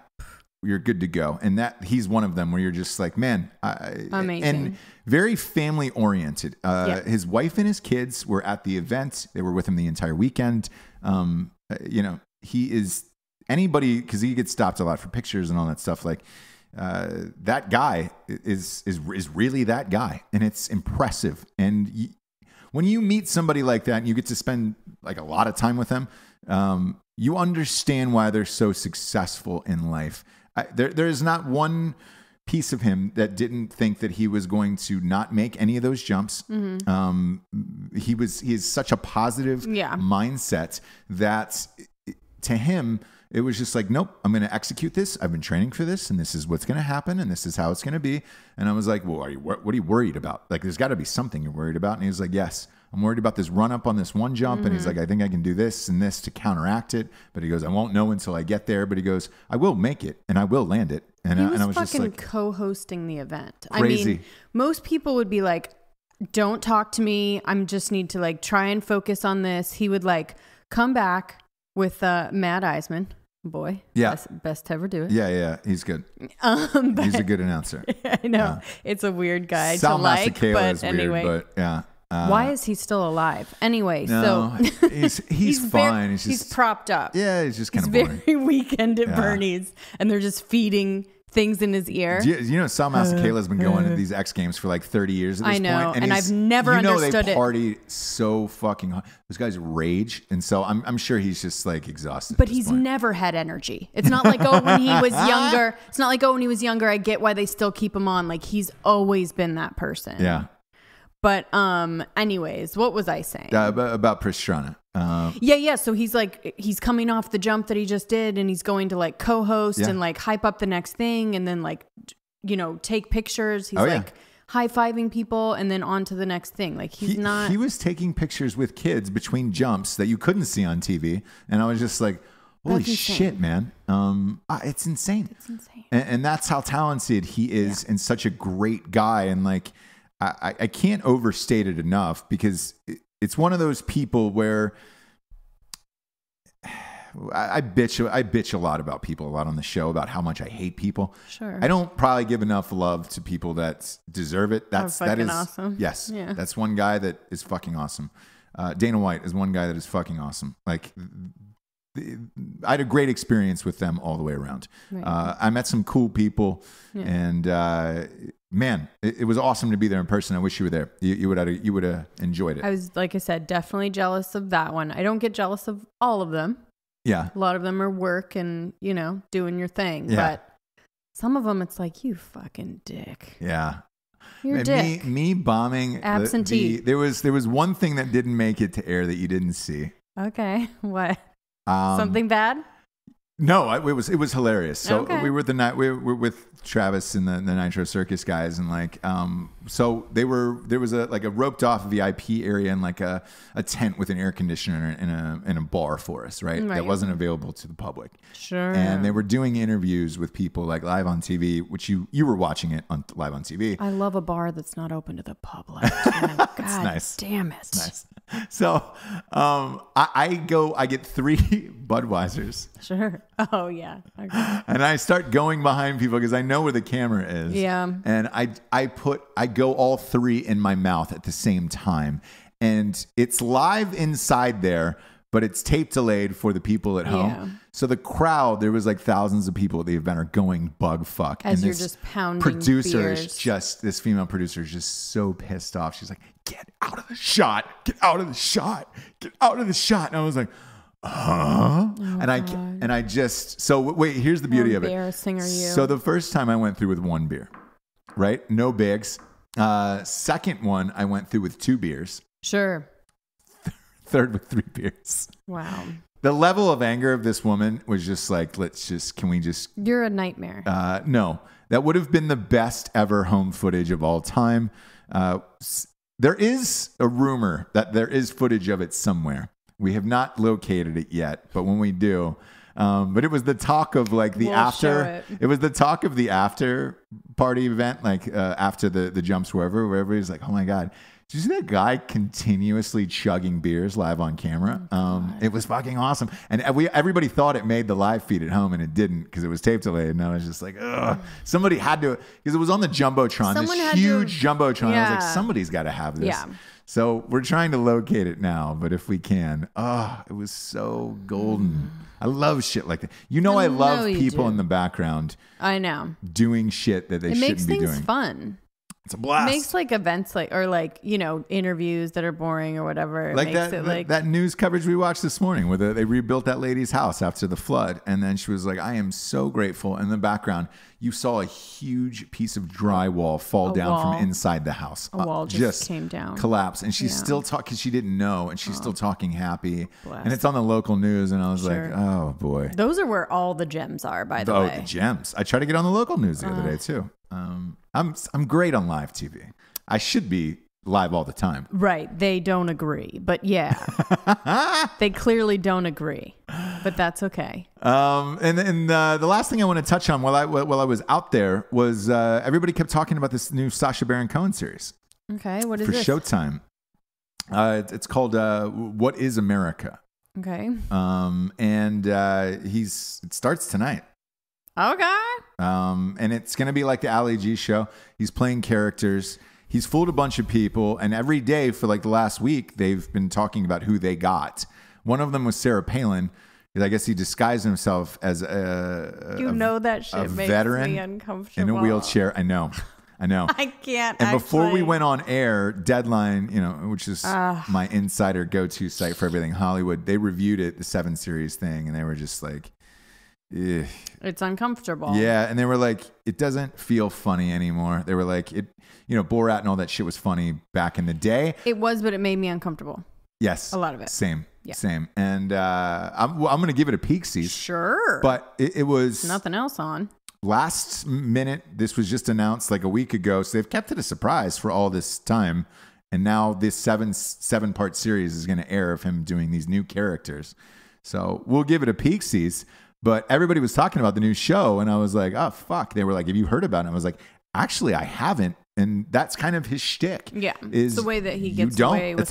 you're good to go. And that he's one of them where you're just like, man, amazing. And very family oriented. His wife and his kids were at the event. They were with him the entire weekend. He is anybody, cause he gets stopped a lot for pictures and all that stuff. Like, that guy is really that guy, and it's impressive. And when you meet somebody like that and you get to spend like a lot of time with them, you understand why they're so successful in life. There is not one piece of him that didn't think that he was going to not make any of those jumps. He is such a positive mindset that to him, it was just like, nope, I'm going to execute this. I've been training for this, and this is what's going to happen, and this is how it's going to be. And I was like, well, what are you worried about? Like, there's got to be something you're worried about. And he was like, yes, I'm worried about this run up on this one jump. And he's like, I think I can do this and this to counteract it. But he goes, I won't know until I get there. But he goes, I will make it, and I will land it. And he was I was fucking just like, co-hosting the event. Crazy. I mean, most people would be like, don't talk to me. I'm just need to like try and focus on this. He would like come back with Matt Eisman. Boy, best to ever do it. Yeah, he's good. He's a good announcer. I know it's a weird guy to like, but anyway, weird, but yeah. Why is he still alive? Anyway, no, so he's fine. He's propped up. Yeah, he's just kind of boring. Very Weekend at Bernie's, and they're just feeding things in his ear. You know, Sal Masakela's been going to these X Games for like 30 years at this point. I know, and I've never understood they it. party so fucking hard. Those guys rage, and so I'm sure he's just like exhausted. But he's never had energy. It's not like, when he was younger. It's not like, when he was younger, I get why they still keep him on. Like, he's always been that person. Yeah. But anyways, what was I saying? About Pastrana. Yeah. So he's coming off the jump that he just did, and he's going to like co-host and like hype up the next thing, and then like, take pictures. He's high-fiving people, and then on to the next thing. Like he was taking pictures with kids between jumps that you couldn't see on TV, and I was just like, holy shit, man. It's insane. It's insane. And that's how talented he is, and such a great guy. And like, I can't overstate it enough, because it's one of those people where I bitch a lot about people, a lot on the show, about how much I hate people. Sure. I don't probably give enough love to people that deserve it. That is awesome. Yes. Yeah. That's one guy that is fucking awesome. Dana White is one guy that is fucking awesome. Like, I had a great experience with them all the way around. Right. I met some cool people, and man, it was awesome to be there in person. I wish you were there. You would have enjoyed it. I was, like I said, definitely jealous of that one. I don't get jealous of all of them. Yeah, a lot of them are work and doing your thing. Yeah. But some of them, it's like, you fucking dick. Yeah. You're a dick. Me bombing absentee. There was one thing that didn't make it to air that you didn't see. Okay, what? Something bad? No, it was hilarious. So we were we were with Travis and the Nitro Circus guys, and like so there was a roped off VIP area and like a tent with an air conditioner in a bar for us, right? That wasn't available to the public. Sure. And they were doing interviews with people like live on TV, which you were watching it live on TV. I love a bar that's not open to the public. God, it's nice. Damn it. It's nice. So I get 3 Budweisers. Sure. Oh yeah. Okay. And I start going behind people because I know where the camera is. Yeah. And I go all 3 in my mouth at the same time. And it's live inside there, but it's tape delayed for the people at home. Yeah. So the crowd, there was like thousands of people at the event, are going bug fuck. As you're just pounding beers. This female producer is just so pissed off. She's like, get out of the shot. Get out of the shot. Get out of the shot. And I was like, oh, and I just, so wait, here's the beauty of it. How embarrassing are you? So the first time I went through with 1 beer, right? No bigs. Second one, I went through with 2 beers. Sure. Third with 3 beers. Wow. The level of anger of this woman was just like, can we just... You're a nightmare. No, that would have been the best ever home footage of all time. There is a rumor that there is footage of it somewhere. We have not located it yet, but when we do, but it was the talk of like the after. It was the talk of the after party event, like after the jumps, wherever everybody's like, "Oh my god, did you see that guy continuously chugging beers live on camera?" It was fucking awesome, and everybody thought it made the live feed at home, and it didn't because it was tape delayed. And I was just like, ugh. Somebody had to, because it was on the jumbotron, this huge jumbotron. I was like, somebody's got to have this. Yeah. So we're trying to locate it now, but if we can, it was so golden. I love shit like that. I love people in the background. I know. Doing shit that they shouldn't be doing. It makes things fun. It's a blast. Makes like events or interviews that are boring or whatever. Like that news coverage we watched this morning where they rebuilt that lady's house after the flood. And then she was like, I am so grateful. In the background, you saw a huge piece of drywall fall down from inside the house. A wall just came down. Collapsed. And she's still talking because she didn't know. And she's still talking happy. Bless. And it's on the local news. And I was like, oh boy. Those are where all the gems are, by the way. Oh, the gems. I tried to get on the local news the other day too. I'm great on live TV. I should be live all the time. Right. They don't agree. But yeah, they clearly don't agree. But that's okay. And the last thing I want to touch on while I was out there was everybody kept talking about this new Sacha Baron Cohen series. Okay. What is for this? Showtime. It's called What Is America? Okay. It starts tonight. Okay. And it's going to be like the Ali G show. He's playing characters. He's fooled a bunch of people. And every day for like the last week, they've been talking about who they got. One of them was Sarah Palin. I guess he disguised himself as that shit makes veteran me uncomfortable. in a wheelchair. I know. I can't. And before we went on air, Deadline, which is my insider go-to site for everything Hollywood, they reviewed it, the 7 series thing, and they were just like, ugh. It's uncomfortable. Yeah, and they were like, it doesn't feel funny anymore. They were like, Borat and all that shit was funny back in the day. It was, but it made me uncomfortable. Yes. A lot of it. Same. Yeah. Same. And I'm going to give it a peek-see. Sure. But it was... nothing else on. Last minute, this was just announced like a week ago. So they've kept it a surprise for all this time. And now this seven-part series is going to air of him doing these new characters. So we'll give it a peek-see. But everybody was talking about the new show. And I was like, oh, fuck. They were like, have you heard about it? And I was like, actually, I haven't. And that's kind of his shtick. Yeah, it's the way that he gets away with it. It's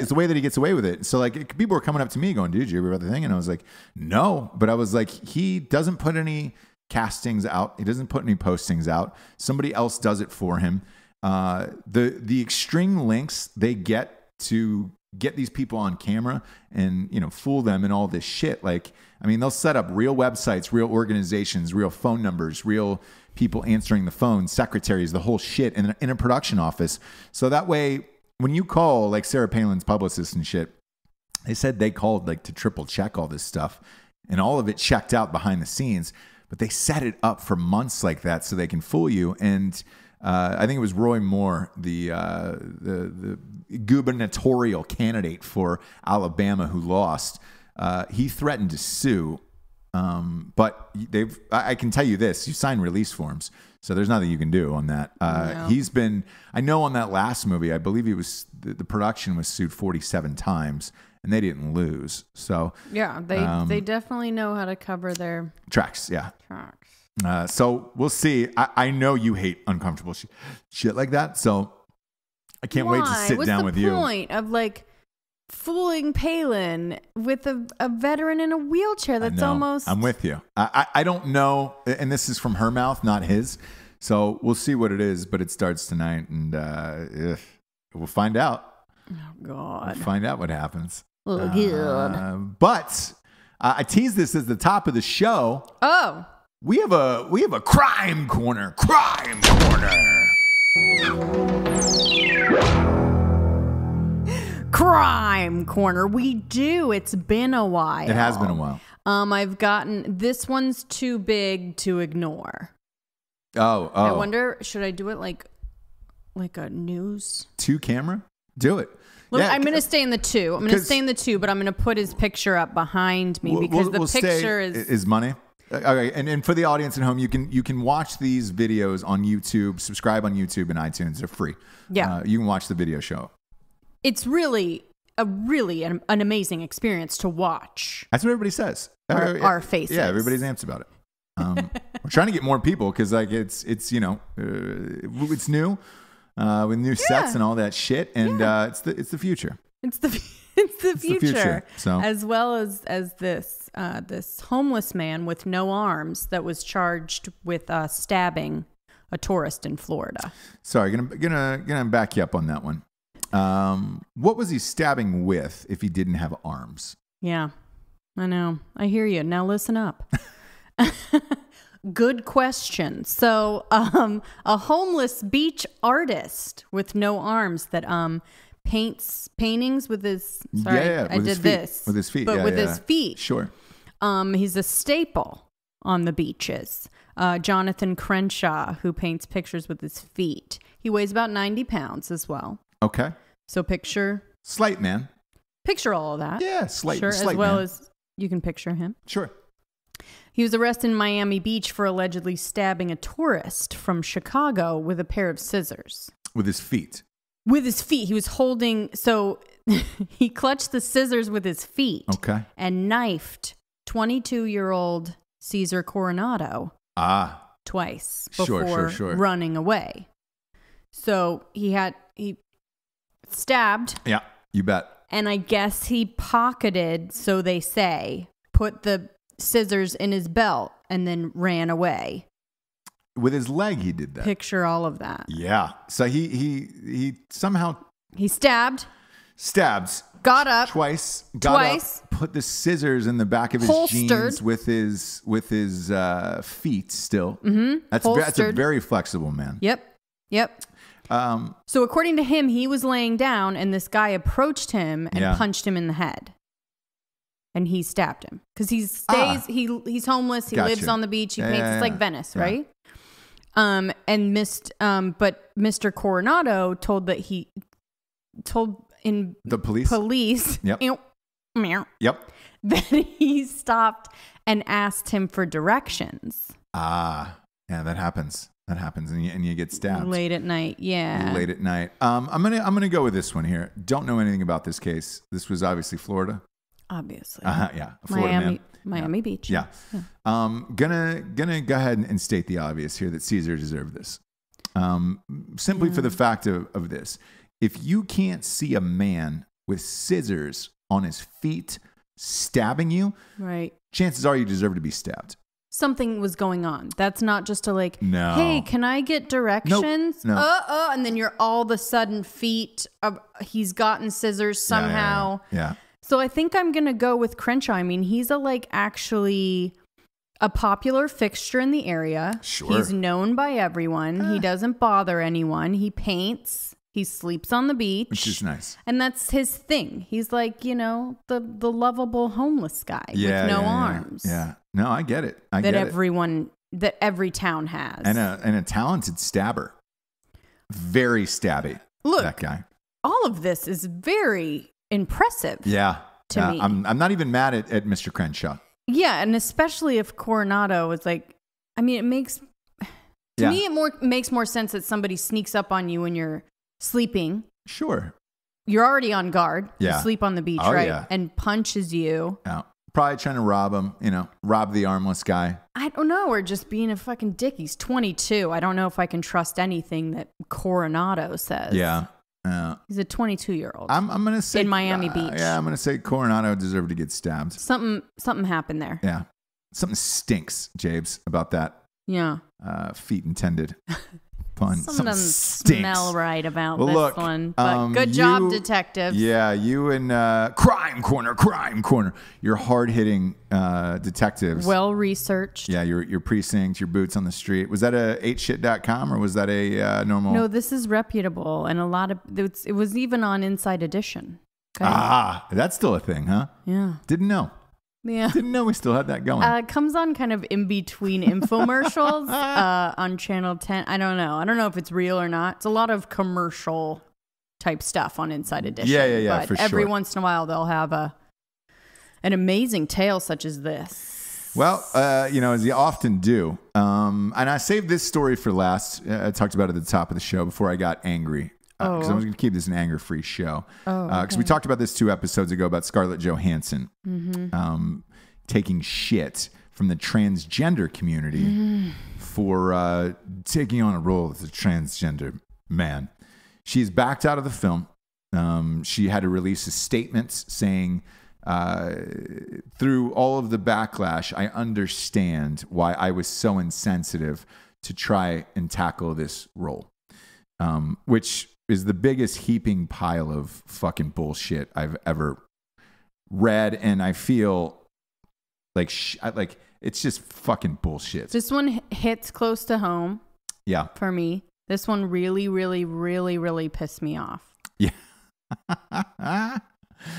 the way that he gets away with it. So like people were coming up to me going, dude, you ever read the thing? And I was like, no. But I was like, he doesn't put any castings out. He doesn't put any postings out. Somebody else does it for him. The extreme lengths they get to get these people on camera and, fool them and all this shit. Like, I mean, they'll set up real websites, real organizations, real phone numbers, real people answering the phone, secretaries, the whole shit in a production office. So that way, when you call like Sarah Palin's publicist and shit, they said they called like to triple check all this stuff and all of it checked out behind the scenes, but they set it up for months like that so they can fool you. And I think it was Roy Moore, the gubernatorial candidate for Alabama who lost. He threatened to sue. But I can tell you this, you sign release forms. So there's nothing you can do on that. No. I know on that last movie, I believe the production was sued 47 times and they didn't lose. So yeah, they definitely know how to cover their tracks. Yeah. So we'll see. I know you hate uncomfortable shit like that. So I can't wait to sit down with you. What's the point of like fooling Palin with a veteran in a wheelchair? That's almost... I'm with you. I don't know. And this is from her mouth, not his. So we'll see what it is, but it starts tonight and we'll find out. Oh, God. We'll find out what happens. Oh, good. But I teased this as the top of the show. Oh. We have a crime corner. Crime corner. Crime corner. We do. It's been a while. It has been a while. I've gotten this one's too big to ignore. Oh. I wonder, should I do it like a news 2 camera? Do it. Look, yeah, I'm going to stay in the 2. I'm going to stay in the 2, but I'm going to put his picture up behind me because the picture is money. Okay, and for the audience at home, you can watch these videos on YouTube. Subscribe on YouTube and iTunes. They're free. Yeah, you can watch the video show. It's really an amazing experience to watch. That's what everybody says. Our faces. Yeah, everybody's amped about it. We're trying to get more people because like it's it's new with new sets and all that shit, and it's the future. It's the future. So as well as this homeless man with no arms that was charged with stabbing a tourist in Florida. Sorry, gonna back you up on that one. What was he stabbing with if he didn't have arms? Yeah, I know. I hear you. Now listen up. Good question. So, a homeless beach artist with no arms that paints paintings with his. Sorry, I did this with his feet, but with his feet. Sure. He's a staple on the beaches. Jonathan Crenshaw, who paints pictures with his feet. He weighs about 90 pounds as well. Okay. So picture slight man. Picture all of that. Yeah, slight. Sure, slight as well man. as you can picture him. Sure. He was arrested in Miami Beach for allegedly stabbing a tourist from Chicago with a pair of scissors. With his feet. With his feet. He was holding, so he clutched the scissors with his feet. Okay. And knifed 22-year-old Cesar Coronado. Twice before running away. So he stabbed. Yeah, you bet. And I guess he pocketed, so they say, put the scissors in his belt and then ran away. With his leg, he did that. Picture all of that. Yeah. So he somehow... He stabs. Got up. Twice. Put the scissors in the back of his jeans with his feet still. Mm-hmm. That's a very flexible man. Yep. So according to him, he was laying down and this guy approached him and punched him in the head. And he stabbed him because he's homeless. He lives on the beach. He paints. It's like Venice, right? But Mr. Coronado told the police. Yep. That he stopped and asked him for directions. Yeah, that happens. And you get stabbed late at night. Yeah, late at night. I'm gonna go with this one here. Don't know anything about this case. This was obviously Florida. Obviously, yeah, Florida Miami Beach. Yeah. Gonna go ahead and state the obvious here that Caesar deserved this. Simply for the fact of this. If you can't see a man with scissors on his feet stabbing you, right? Chances are you deserve to be stabbed. Something was going on. That's not just no. Hey, can I get directions? Nope. No. And then you're all of a sudden he's gotten scissors somehow. Yeah. So I think I'm going to go with Crenshaw. I mean, he's actually a popular fixture in the area. Sure. He's known by everyone. He doesn't bother anyone. He paints. He sleeps on the beach. Which is nice. And that's his thing. He's like, the lovable homeless guy with no arms. Yeah. No, I get it. That every town has. And a talented stabber. Very stabby. Look, that guy. All of this is very impressive. Yeah. To me. I'm not even mad at Mr. Crenshaw. Yeah. And especially if Coronado was it makes, to me, it makes more sense that somebody sneaks up on you when you're sleeping. Sure. You're already on guard. Yeah. You sleep on the beach, right? Yeah. And punches you. Yeah. Probably trying to rob him, rob the armless guy. I don't know. Or just being a fucking dick. He's 22. I don't know if I can trust anything that Coronado says. Yeah. He's a 22-year-old. I'm going to say... in Miami Beach. Yeah, I'm going to say Coronado deserved to get stabbed. Something happened there. Yeah. Something stinks, Jables, about that. Yeah. Feet intended. Pun. Something doesn't smell right about this one. But good job, detectives. Yeah, you and Crime Corner. You're hard-hitting detectives. Well researched. Yeah, your precinct, your boots on the street. Was that a 8shit.com or was that a normal? No, this is reputable, and it was even on Inside Edition. Okay? That's still a thing, huh? Yeah. Didn't know. Yeah. Didn't know we still had that going. It comes on kind of in between infomercials on Channel 10. I don't know. I don't know if it's real or not. It's a lot of commercial type stuff on Inside Edition. Yeah, but for every sure. once in a while, they'll have an amazing tale such as this. Well, as you often do. And I saved this story for last. I talked about it at the top of the show before I got angry. Because I was going to keep this an anger-free show. Because we talked about this 2 episodes ago about Scarlett Johannson taking shit from the transgender community for taking on a role as a transgender man. She's backed out of the film. She had to release a statement saying, through all of the backlash, I understand why I was so insensitive to try and tackle this role. Which is the biggest heaping pile of fucking bullshit I've ever read. And I feel like It's just fucking bullshit. This one hits close to home. Yeah. For me. This one really, really, really, really pissed me off. Yeah.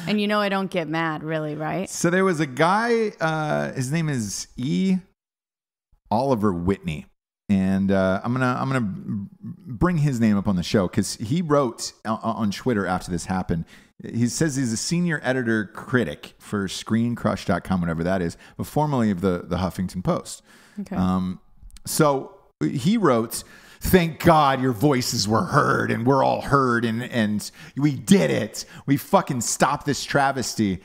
And I don't get mad, really, right? So there was a guy, his name is Oliver Whitney. And I'm gonna bring his name up on the show because he wrote on Twitter after this happened. He says he's a senior editor critic for ScreenCrush.com, whatever that is, but formerly of the Huffington Post. Okay. So he wrote, "Thank God your voices were heard, and we're all heard, and we did it. We fucking stopped this travesty."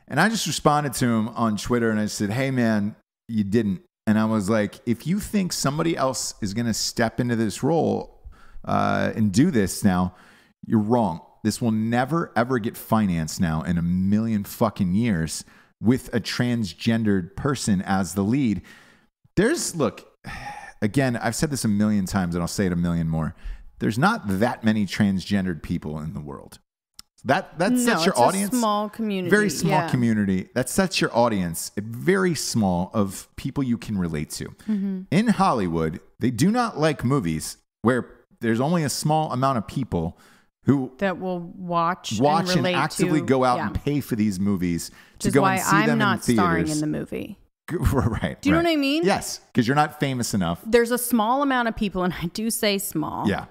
And I just responded to him on Twitter, and I said, "Hey man, you didn't." And I was like, if you think somebody else is going to step into this role and do this now, you're wrong. This will never, ever get financed now in a million fucking years with a transgendered person as the lead. Look, again, I've said this a million times and I'll say it a million more. There's not that many transgendered people in the world. That sets your audience. A small community. Very small community. That sets your audience very small of people you can relate to. Mm-hmm. In Hollywood, they do not like movies where there's only a small amount of people who that will watch and actively go out and pay for these movies to go and see them in theaters. I'm not starring in the movie. Right. Do you know what I mean? Yes, because you're not famous enough. There's a small amount of people, and I do say small. Yeah.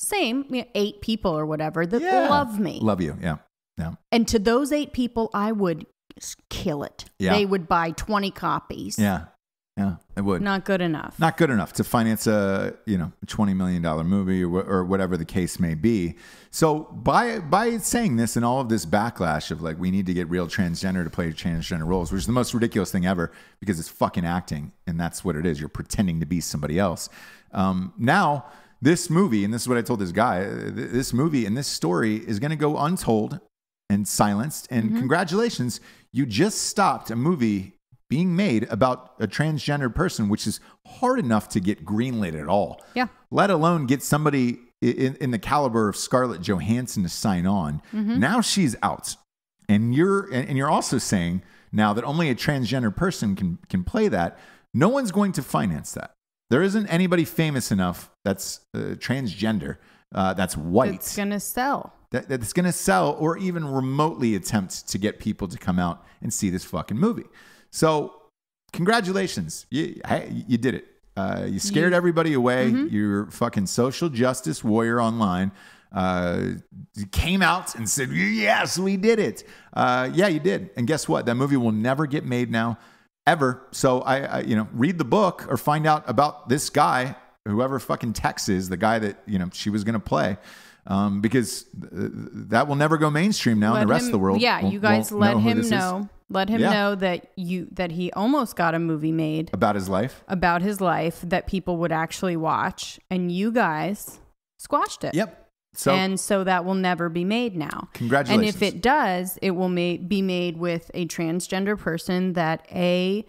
Same, 8 people or whatever that love me. Love you, yeah. And to those 8 people, I would kill it. Yeah. They would buy 20 copies. Yeah, it would. Not good enough. Not good enough to finance a $20 million movie or whatever the case may be. So by saying this and all of this backlash of like we need to get real transgender to play transgender roles, which is the most ridiculous thing ever because it's fucking acting and that's what it is. You're pretending to be somebody else. Now. This movie, and this is what I told this guy, this movie and this story is going to go untold and silenced. And congratulations, you just stopped a movie being made about a transgender person, which is hard enough to get greenlit at all. Yeah. Let alone get somebody in the caliber of Scarlett Johannson to sign on. Mm-hmm. Now she's out. And you're also saying now that only a transgender person can play that. No one's going to finance that. There isn't anybody famous enough that's transgender, that's white. It's going to sell. That's going to sell or even remotely attempt to get people to come out and see this fucking movie. So congratulations. You did it. You scared everybody away. Mm-hmm. You're a fucking social justice warrior online. You came out and said, yes, we did it. Yeah, you did. And guess what? That movie will never get made now. Ever. So I read the book or find out about this guy, whoever fucking Tex is, the guy that, she was going to play, because that will never go mainstream now in the rest of the world. Yeah. You guys let him know that he almost got a movie made about his life that people would actually watch. And you guys squashed it. Yep. So that will never be made now. Congratulations. And if it does, it will be made with a transgender person that may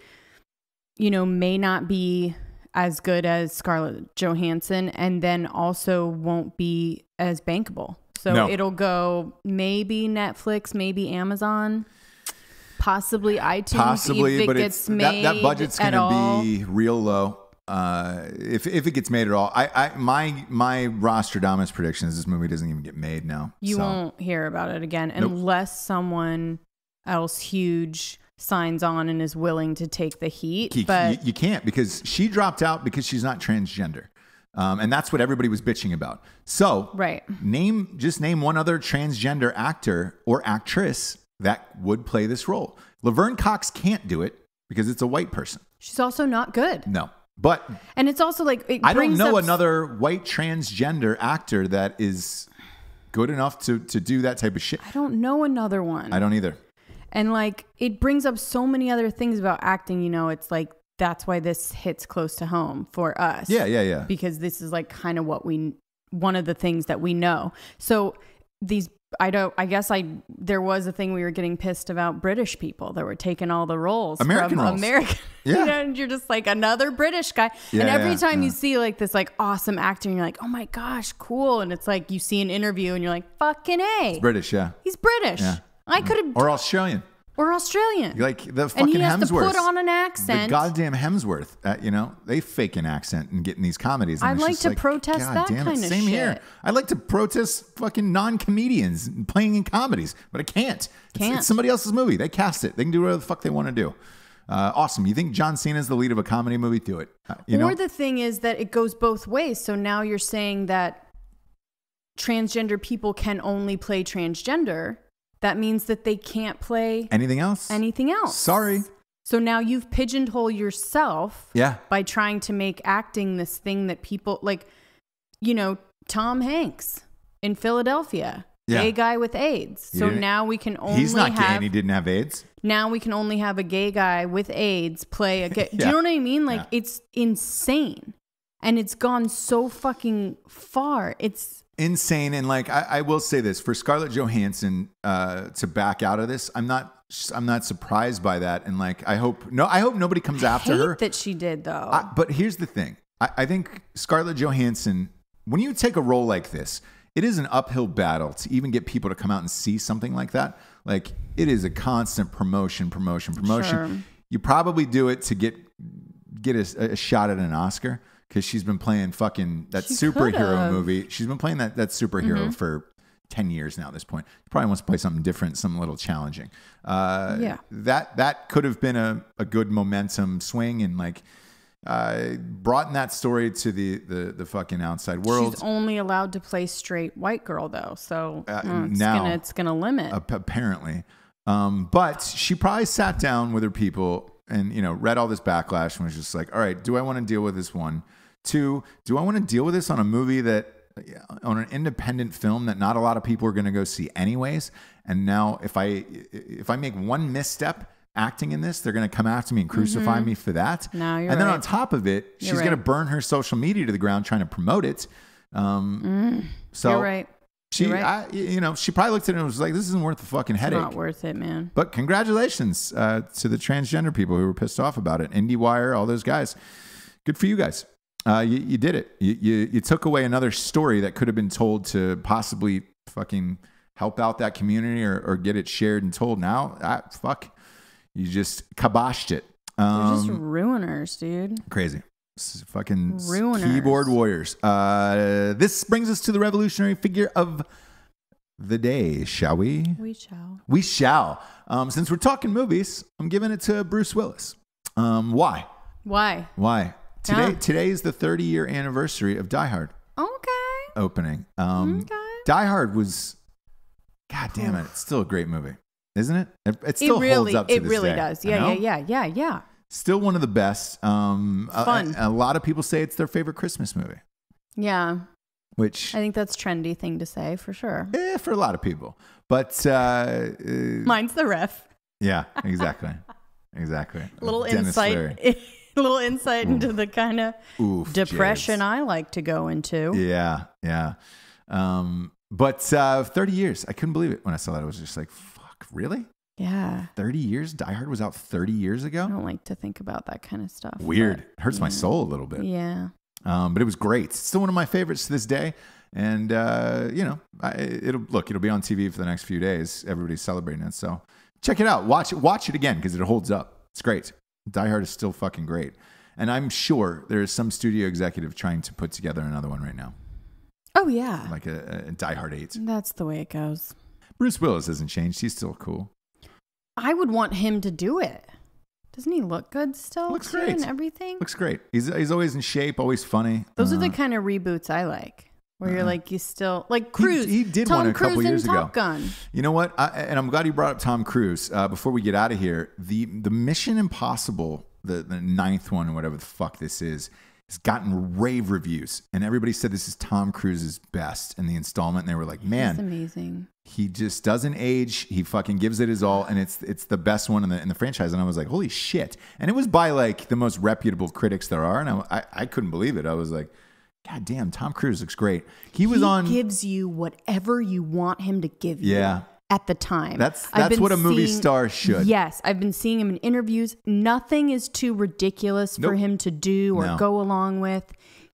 not be as good as Scarlett Johannson and then also won't be as bankable. So It'll go maybe Netflix, maybe Amazon, possibly iTunes. Possibly, but that budget's going to be real low. If it gets made at all, my Rostradamus prediction is this movie doesn't even get made now. You won't hear about it again unless someone else huge signs on and is willing to take the heat. But you can't because she dropped out because she's not transgender. And that's what everybody was bitching about. So just name one other transgender actor or actress that would play this role. Laverne Cox can't do it because it's a white person. She's also not good. No. And it's also like I don't know another white transgender actor that is good enough to do that type of shit. I don't know another one. I don't either. And like it brings up so many other things about acting. It's like that's why this hits close to home for us. Yeah. Because this is like kind of one of the things that we know. So there was a thing we were getting pissed about British people that were taking all the roles American roles. Yeah. And you're just like another British guy. Yeah, and every time you see like this like awesome actor, and you're like, oh my gosh, cool. And it's like you see an interview and you're like, fucking A. He's British, yeah. He's British. Yeah. I could have. Or Australian. Or Australian. Like the fucking Hemsworth. And he has to put on an accent. The goddamn Hemsworth. You know, they fake an accent and get in these comedies. And I'd like to protest that kind of shit. Same here. I'd like to protest fucking non-comedians playing in comedies, but I can't. It's somebody else's movie. They cast it. They can do whatever the fuck they want to do. Awesome. You think John Cena is the lead of a comedy movie? Do it. Or the thing is that it goes both ways. So now you're saying that transgender people can only play transgender. That means that they can't play anything else. Sorry. So now you've pigeonholed yourself by trying to make acting this thing that people like, you know, Tom Hanks in Philadelphia, gay guy with AIDS. So now we can only He's not gay and he didn't have AIDS. Now we can only have a gay guy with AIDS play a gay. Do you know what I mean? Like it's insane. And it's gone so fucking far. It's insane. And like I will say this, for Scarlett Johannson to back out of this, I'm not surprised by that. And like I hope nobody comes after her. That she did though. But here's the thing. I think Scarlett Johannson, when you take a role like this, it is an uphill battle to even get people to come out and see something like that. Like it is a constant promotion. Sure. You probably do it to get a shot at an Oscar. Because she's been playing fucking that superhero movie. She's been playing that superhero for 10 years now at this point. She probably wants to play something different, something a little challenging. That could have been a good momentum swing and like brought in that story to the fucking outside world. She's only allowed to play straight white girl though. So it's gonna limit. Apparently. But she probably sat down with her people and, you know, read all this backlash and was just like, all right, do I want to deal with this one? 2, do I want to deal with this on a movie on an independent film that not a lot of people are going to go see anyways? And now if I make one misstep acting in this, they're going to come after me and crucify me for that. No, you're and then on top of it, she's going to burn her social media to the ground trying to promote it. So you're right. She probably looked at it and was like, this isn't worth the fucking headache. It's not worth it, man. But congratulations to the transgender people who were pissed off about it. IndieWire, all those guys. Good for you guys. You did it. You took away another story that could have been told to possibly fucking help out that community or get it shared and told. Now, you just kiboshed it. You're just ruiners, dude. Crazy. Fucking ruiners. Keyboard warriors. This brings us to the revolutionary figure of the day, shall we? We shall. Since we're talking movies, I'm giving it to Bruce Willis. Why? Today is the 30-year anniversary of Die Hard. Okay. Opening. Die Hard was, god damn it, it's still a great movie, isn't it? It still holds up to this day. It really does. Yeah. Still one of the best. Fun. A lot of people say it's their favorite Christmas movie. Yeah. Which I think that's a trendy thing to say for sure. For a lot of people. But mine's The Ref. Yeah, exactly. A little insight into the kind of depression I like to go into. Yeah. But 30 years. I couldn't believe it when I saw that. I was just like, fuck, really? Yeah. 30 years? Die Hard was out 30 years ago? I don't like to think about that kind of stuff. Weird. It hurts my soul a little bit. Yeah. But it was great. It's still one of my favorites to this day. And, it'll be on TV for the next few days. Everybody's celebrating it. So check it out. Watch it again because it holds up. It's great. Die Hard is still fucking great. And I'm sure there is some studio executive trying to put together another one right now. Oh, yeah. Like a Die Hard 8. That's the way it goes. Bruce Willis hasn't changed. He's still cool. I would want him to do it. Doesn't he look good still? Looks great. And everything? Looks great. He's always in shape, always funny. Those are the kind of reboots I like. Where you're like, you still... Like Cruise. He did one a couple years ago. Top Gun. You know what? And I'm glad you brought up Tom Cruise. Before we get out of here, the Mission Impossible, the 9th one or whatever the fuck this is, has gotten rave reviews. And everybody said this is Tom Cruise's best in the installment. And they were like, man... That's amazing. He just doesn't age. He fucking gives it his all, and it's the best one in the franchise. And I was like, holy shit! And it was by like the most reputable critics there are, and I couldn't believe it. I was like, god damn, Tom Cruise looks great. He gives you whatever you want him to give you. Yeah. At the time. That's what a movie star should. Yes. I've been seeing him in interviews. Nothing is too ridiculous for him to do or go along with.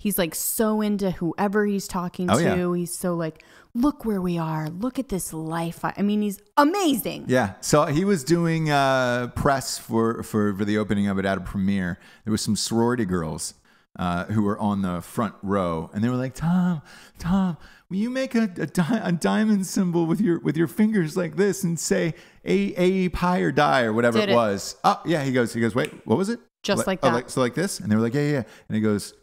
he's like so into whoever he's talking to. Yeah. He's so like, look where we are. Look at this life. I mean, he's amazing. Yeah. So he was doing press for the opening of it at a premiere. There was some sorority girls who were on the front row, and they were like, Tom, will you make a diamond symbol with your fingers like this and say a pie or die or whatever it was? Oh yeah. He goes, wait, what was it? Just like that. So like this? And they were like, yeah. And he goes,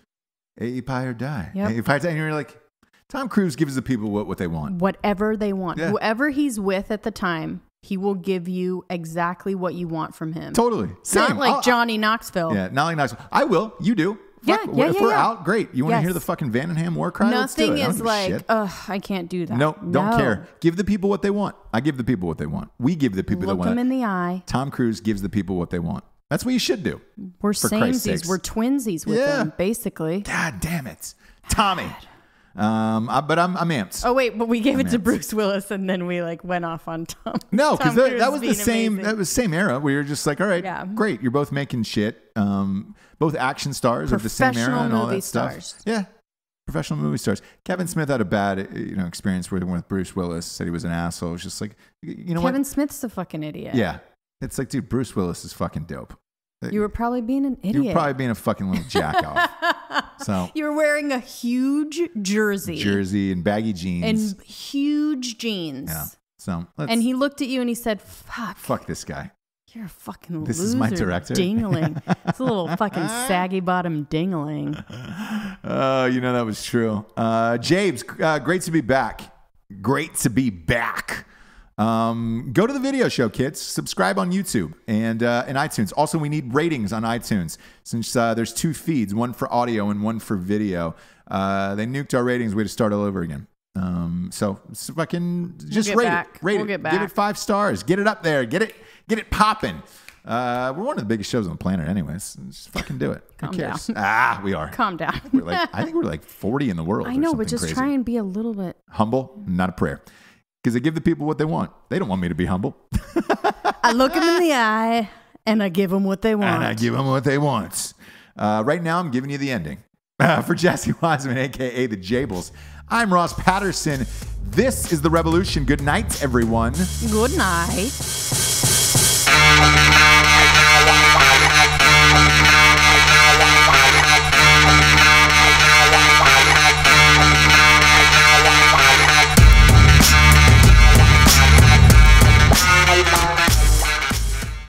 a pie or die. Yep. A pie or die. And you're like, Tom Cruise gives the people what they want. Whatever they want. Yeah. Whoever he's with at the time, he will give you exactly what you want from him. Totally. Same. Not like Johnny Knoxville. Yeah, not like Knoxville. I will. You do. If we're out, great. You want to hear the fucking Vandenham war cry? Nothing is like, I can't do that. No, don't care. Give the people what they want. I give the people what they want. We give the people what they want. Look them in the eye. Tom Cruise gives the people what they want. That's what you should do. We're samesies. We're twinsies with them, basically. God damn it. Tommy. But I'm amped. Oh wait, but we gave it to Bruce Willis, and then we like went off on Tom. No, because that was the same. Amazing. That was the same era. We were just like, all right, great. You're both making shit. Both action stars of the same era and all that stuff. Yeah, professional movie stars. Kevin Smith had a bad, experience with Bruce Willis. Said he was an asshole. It was just like, Kevin Smith's a fucking idiot. Yeah, it's like, dude, Bruce Willis is fucking dope. You were probably being an idiot. You were probably being a fucking little jack off. So you were wearing a huge jersey and baggy jeans and huge jeans. Yeah. So and he looked at you and he said, "Fuck this guy. You're a fucking loser. This is my director. Dingling. It's a little fucking saggy bottom dingling." That was true. James, great to be back. Great to be back. Go to the video show, kids. Subscribe on YouTube and iTunes. Also, we need ratings on iTunes since there's 2 feeds, one for audio and one for video. They nuked our ratings. We had to start all over again. So fucking just rate it. We'll get back. Give it 5 stars. Get it up there. Get it popping. We're one of the biggest shows on the planet, anyways. Just fucking do it. Calm down. We are. Calm down. I think we're like 40 in the world. I know, but just try and be a little bit humble. Not a prayer. Because they give the people what they want. They don't want me to be humble. I look them in the eye, and I give them what they want. Right now, I'm giving you the ending. For Jessie Wiseman, a.k.a. the Jables, I'm Ross Patterson. This is The Revolution. Good night, everyone. Good night.